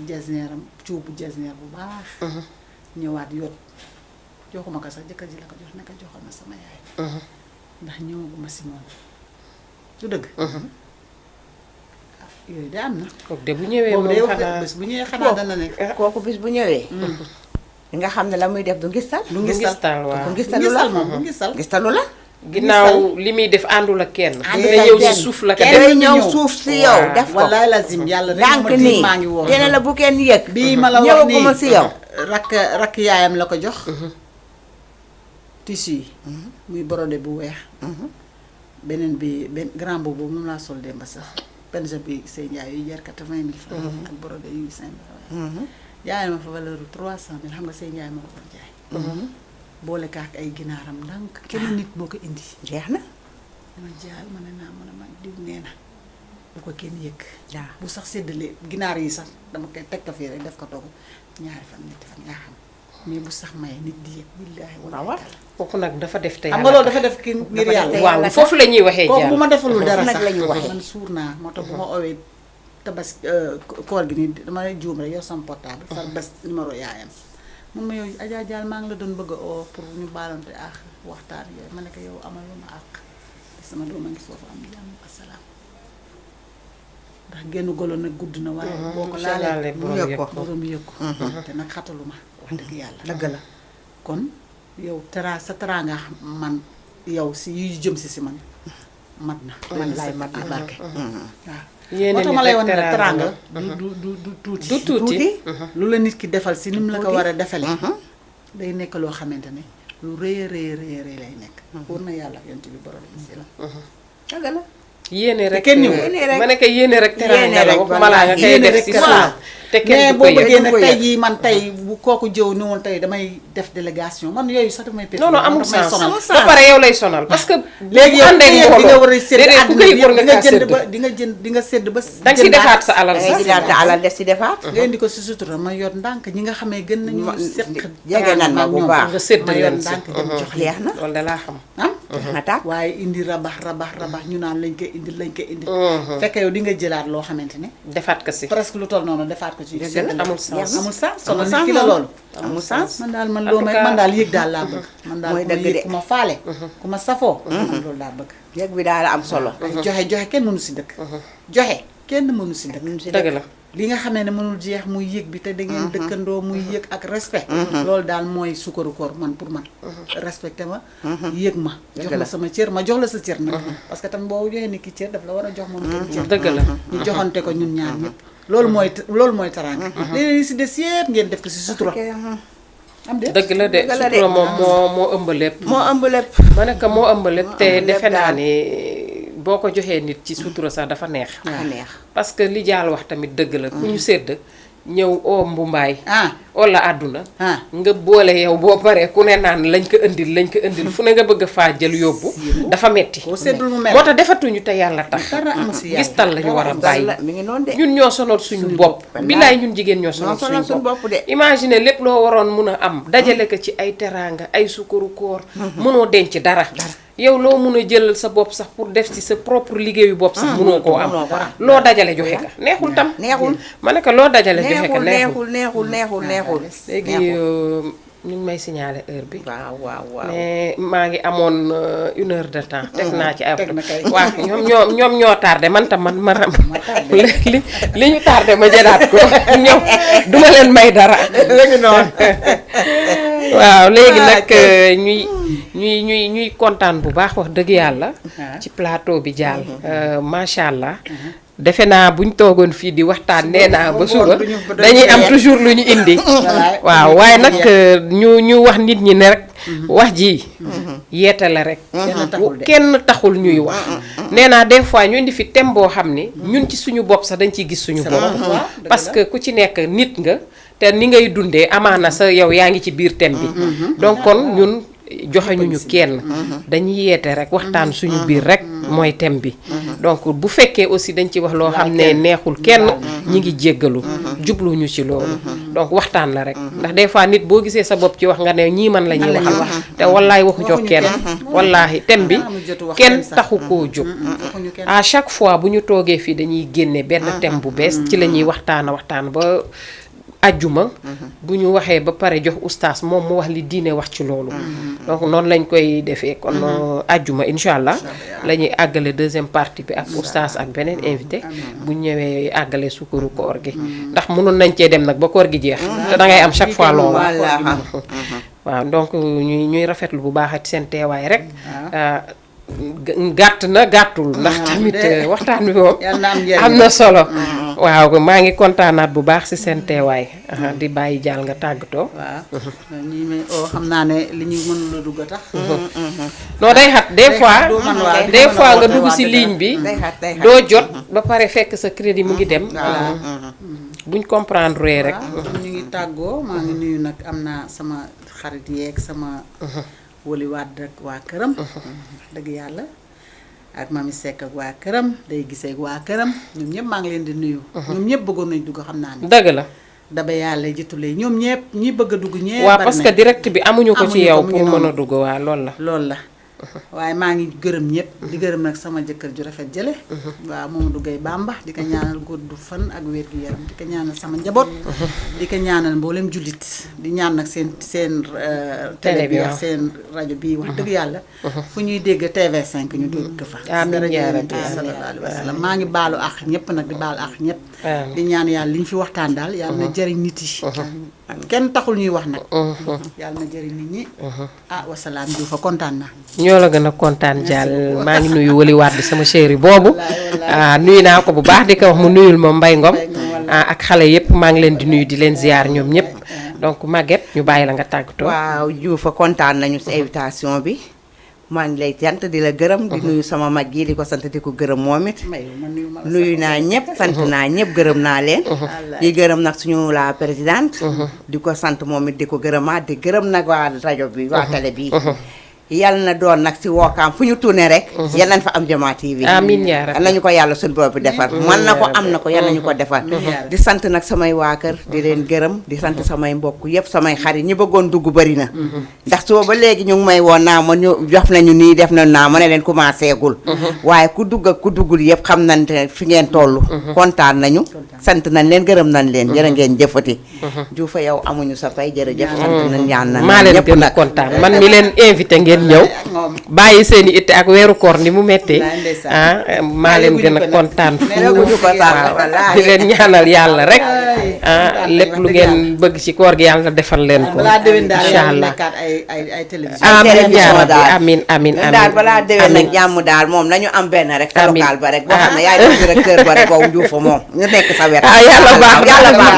jasneeram cuubu jasneer bu baax. ñëwaat yot joxuma ko sax jëkkër ji la ko jox nekk joxal ma sama yaay. ndax ñëwaguma si moom du dëgg. yooyu de am na. kooku de bu ñëwee boobu de moom wax xanaa bés bu ñëwee xanaa dana ne. kooku bis bu ñëwee di nga xam ne la muy def du ngistal du du ngistal ngistal waaw du du ngistalu la ngistal moom du ngistal. ngistalu la ginnaaw li muy def àndul ak kenn Àndul dina ak ñëw kenn. si suuf la ko kenn def Kenn ñëw ñëw. suuf si yow Waaw. def ko wallaay lazim yàlla rek ndànk ma di nii maa ngi woor. dina la bu kenn yëg bii ma la wax nii ñëwaguma si yow rakk yaayam la ko jox. tissu yi. muy brodé bu weex. beneen bi grand boobu moom laa sol démb sax penja bi Sey Ndiaye yu jar 80 000 francs ak brodé yu 5 000 jaay ma fa valeur 300 000 xam nga Sey Ndiaye moo ko doon jaay. boole kaak ay ginaaram ndànk kenn nit moo ko indi. jeex na dama jaay ma ne naa mën a ma diw nee na bu ko kenn yëg. waaw bu sax séddalee ginaar yi sax dama koy teg ko fii rek def ko togg ñaari fan ñetti fan yaa xam mais bu sax maye nit di yëg billaahi waaw. kooku nag dafa def te xam yàlla nga loolu tax. dafa def ki ngir def yàlla. te waaw yàlla foofu la ñuy waxee kooku bu jàll ma defalul dara nag sax la ñuy waxee. man suur naa moo tax bu ma owee tabaski koor gi nii dama lay juum rek yor sama portable far bés numéro yaayam mun ma yow Adja Diall maa ngi la doon bëgg a oo pour ñu baalante ak waxtaan yooyu ma ne ko yow amal lu ma àq sama doom a ngi foofu am jàmm ak salaam ndax genn golo nag gudd na waaye boo ko laalee mu yëg ko. borom yëg ko te nag xataluma wax dëgg yàlla dëgg la kon yow sa teraanga man yow si yu jëm si man mat na man laay mat na barke waaw yéene moo tax nit ma lay rek wan ne teraanga teraanga du tuuti du tuuti lu la nit ki defal si ni mu la ko tuuti. war a defale day nekk loo xamante ne lu rëy a rëy lay nekk wóor na yàlla ak yonent bi borom si la dëgg la yéene rek kenn ñëw. Yéene rek. ma ne ko yéene rek teraanga la rek, waxuma laa nga koy yéene def rek si teraanga. suuf te mais kenn du ko boo yëg bëggee du nag ko tey yëg. jii man tey bu kooku jëw ni woon tey damay def délégation man yooyu sax damay pété non non amul sens sonal amul ba pare yow lay sonal parce que léegi yow ànd ak tey di nga war a sédd déedéet ku ko yëg war nga kaa sédd di nga sédd ba danga si defaat sa alal dangay sax jëlaat sa alal des si defaat nga indi ko si sutura ma yor ndànk ñi nga xamee gën nañu seq jege nan ma bu baax. nga sédd ma yor leen si ndànk dem jox jeex leen na loolu da laa xam ah jeex na tàkk waaye indi rabax ñu naan lañ koy indi fekk yow di nga jëlaat loo xamante ne defaat ko si presque lu toll noonu defaat ko ci Dëgg la. séddale. amul sens. amul sens Amul sonal sens nit ki la moom. loolu amul sens man daal man En loo tout may cas- man daal yëg daal laa bëgg man daal Mooy ku ma dëgg yëg de. ku ma faale ku ma safoo man loolu laa bëgg yëg bi daal am solo joxe kenn mënu si dëkk joxe kenn mënu si dëkk ñun si dëgg la li nga xamee ne mënul jeex muy yëg bi te da ngeen dëkkandoo muy yëg ak respect loolu daal mooy sukkaru koor man pour man respecté ma yëg ma jox Dëgg ma la. sama cër ma jox la sa cër nag parce que tam boo joxee nit ki cër daf la war a jox moom tam cër dëgg la ñu joxante ko ñun ñaar ñëpp loolu mooy teraanga léeg-léeg yi si des yëpp ngeen def ko si sutura am de dëgg la de Dëgg la de. sutura moom moo ëmb lépp moo ëmb lépp ma ne ko moo ëmb lépp te ëmb lépp defe naa daal. ni boo ko joxee nit ci sutura sax dafa neex dafa neex parce que li jaal wax tamit dëgg la ku ñu sédd ñëw oo mbumbaay wala àdduna nga boole yow boo paree ku ne naan lañ ko indil fu ne nga bëgg a faa jël yóbbu dafa metti boo seddul mu mel moo tax defatuñu te yàlla tax dara amu si yàlla gis tal lañu war a bàyyi mi ngi noonu de ñun ñoo sonal suñu bopp wallaay. bilaay ñun jigéen ñoo ñoo sonal sonal suñu suñu bopp bopp de imagine lépp loo waroon mun a am dajale ko ci ay teraanga ay sukkaru koor mënoo denc dara yow loo mun a jëlal sa bopp sax pour def ci sa propre liggéeyu bopp sax mënoo koo am mënoo ko am. loo dajale joxe ka neexul tam neexul ma ne ko loo dajale joxe ka neexul neexul neexul léegi ñu ngi may signaler heure bi waaw mais maa ngi amoon 1 heure de temps teg naa ci ay teg na kay. waaw ñoom ñoo tardé man tam man ma li ñu tardé ma jëlaat ko ñoom duma leen may dara léegi noonu waaw léegi nag ñuy kontaan bu baax wax dëgg yàlla ci plateau bi Diall macha allah defe naa buñ toogoon fii di waxtaan nee naa ba suba dañuy am toujours lu ñu indi waaw waaye nag ñu wax nit ñi ne rek wax ji yeete la rek taxul de. kenn taxul ñuy wax nee naa des fois ñu indi fi thème boo xam ne ñun ci suñu bopp sax dañ ciy gis suñu bopp parce que ku ci nekk nit nga te ni ngay dundee amaana sa yow yaa ngi ci biir thème bi donc kon ñun joxeñuñu kenn dañuy yeete rek waxtaan suñu biir rek mooy thème bi donc bu fekkee aussi dañ ci wax loo xam ne neexul kenn ñi ngi jéggalu jubluñu ci loolu donc waxtaan la rek ndax des fois nit boo gisee sa bopp ci wax nga ne ñii man la ñuy waxal te wallaay waxu jox kenn wallaahi thème bi kenn taxu koo jóg à chaque fois bu ñu toogee fii dañuy génne benn thème bu bees ci la ñuy waxtaan ba ajjuma bu ñu waxee ba pare jox oustaz moom mu wax li diine wax ci loolu donc noonu lañ koy defee kon ajjuma incha allah la ñuy àggale deuxième partie bi ak oustaz ak beneen invité bu ñëwee àggale sukkaru koor gi ndax mënoon nañ cee dem nag ba koor gi jeex te da ngay am chaque fois loolu waaw donc ñuy rafetlu bu baax ak seen teewaay rek gàtt na gàttul ndax tamit waxtaan bi moom am na solo waaw maa ngi kontaanaat bu baax ci seen teewaay di bàyyi jàll nga tàggatoo waaw ñi may xam naa ne li ñuy mënula dugg a tax non day xat des fois nga dugg ci ligne bi doo jot ba pare fekk sa crédit mu ngi dem buñ comprendre rek ñu ngi tàggoo maa ngi nuyu nag am naa sama xarit yeeg sama woli waat ak waa këram dëgg yàlla ak mami Seck ak waa këram day gisee ak waa këram ñoom ñëpp maa ngi leen di nuyu ñoom ñëpp bëggoon nañ dugg xam naa ne dëgg la daba yàlla jitulee ñoom ñëpp ñi bëgg a dugg ñëpp waaw parce que direct bi amuñu ko ci yow pour mën a dugg waa loolu la waaye maa ngi gërëm ñëpp di gërëm nag sama jëkkër ju rafet jële waaw Mamadou Gueye Bamba di ko ñaanal gudd fan ak wér gu yaram di ko ñaanal sama njaboot di ko ñaanal mboolem jullit di ñaan nag seen télé bi wax seen rajo bi wax dëgg yàlla fu ñuy dégg TV5 ñu dégg ko fa amiin yaa rabbi sallallahu alayhi wa sallam maa ngi baalu àq ñëpp nag di baalu àq ñëpp di ñaan yàlla li ñu fi waxtaan daal yàlla na jëriñ nit yi kenn taxul ñuy wax nag yàlla na jëriñ nit ñi wasalaam Diouf kontaan na ñoo la gën a kontaan jàll maa ngi nuyu Wali Wade sama chéri boobu nuyu naa ko bu baax di ko wax mu nuyul ma Mbaye Ngom ak xale yëpp maa ngi leen di nuyu di leen ziar ñoom ñëpp donc Maguette ñu bàyyi la nga tàggatoo. waaw Diouf kontaan nañu si invitation bi maa ngi lay sant di la gërëm di nuyu sama mag yi di ko sant di ko gërëm moom it nuyu naa ñëpp sant naa ñëpp gërëm naa leen di gërëm nag suñu la présidente di ko sant moom it di ko gërëmaat di gërëm nag waa rajo bi waa télé bi yal na doon nag si Wakaam fu ñu tourné rek yal nañ fa am Jama TV amiin yaa rabbi yal nañu ko yàlla suñu bopp defar man na ko am na ko yal nañu ko defar di sant nag samay waa kër di leen gërëm di sant samay mbokk yëpp samay xarit ñi bëggoon dugg bëri na ndax suba ba léegi ñu ngi may woon naa ma ñu jox nañu nii def na naa ma ne leen commencé gul waaye ku dugg ak ku duggul yëpp xam nañ te fi ngeen toll kontaan nañu sant nañ leen gërëm nañ leen jërë ngeen jëfati Diouf yow amuñu sa fay jërëjëf sant nañ ñaan nañ maa leen gën a kontaan man mi leen invité ngeen ñëw bàyyi seen i itte ak weeru koor ni mu méttee maa leen gën a kontaan fu di leen ñaanal yàlla rek lépp lu ngeen bëgg ci koor gi yàlla defal leen ko incha allah amiin yaa rabbi amiin amiin daal balaa déwén nag jàmm daal moom nañu am benn rek sa local ba rek boo xam ne yaay def directeur ba rek boobu Diouf moom ñu nekk sa wet yàlla baax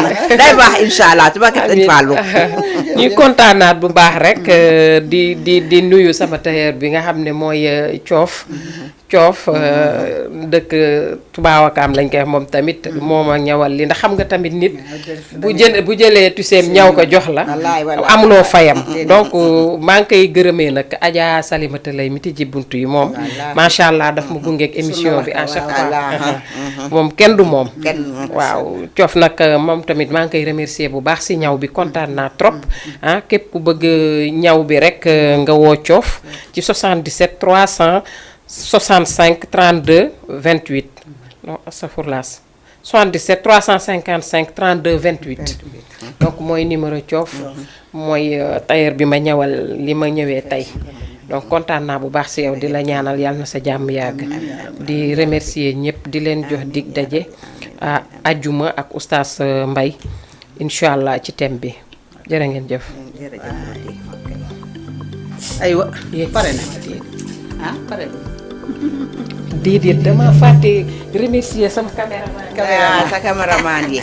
na day baax incha allah ci bakkat dañ fàllu ñuy kontaanaat bu baax rek di nuyu sama tailleur bi nga xam ne mooy coof dëkk Tubaawakaam lañ koy wax moom tamit moom a ñawal li ndax xam nga tamit nit bu jëlee tuseem ñaw ko jox la amuloo fayam donc maa ngi koy gërëmee nag Adja Salimata lay mi tijji buntu yi moom macha allah daf ma gungeeg émission bi à chaque fois moom kenn du moom waaw coof nag moom tamit maa ngi koy remercier bu baax si ñaw bi kontaan naa trop képp ku bëgg ñaw bi rek nga woo coof ci 77 365 32 28 non astafurlah 77 355 32 28 donc mooy numéro coof mooy tailleur bi ma ñëwal li ma ñëwee tey donc kontaan naa bu baax si yow di la ñaanal yàlla na sa jàmm yàgg di remercier ñëpp di leen jox dig daje ajjuma ak oustaz Mbaye incha allah ci thème bi jërë ngeen jëf. aywa pare na pare na. déedéet dama fàtte remercier sama caméraman. sa caméraman yi.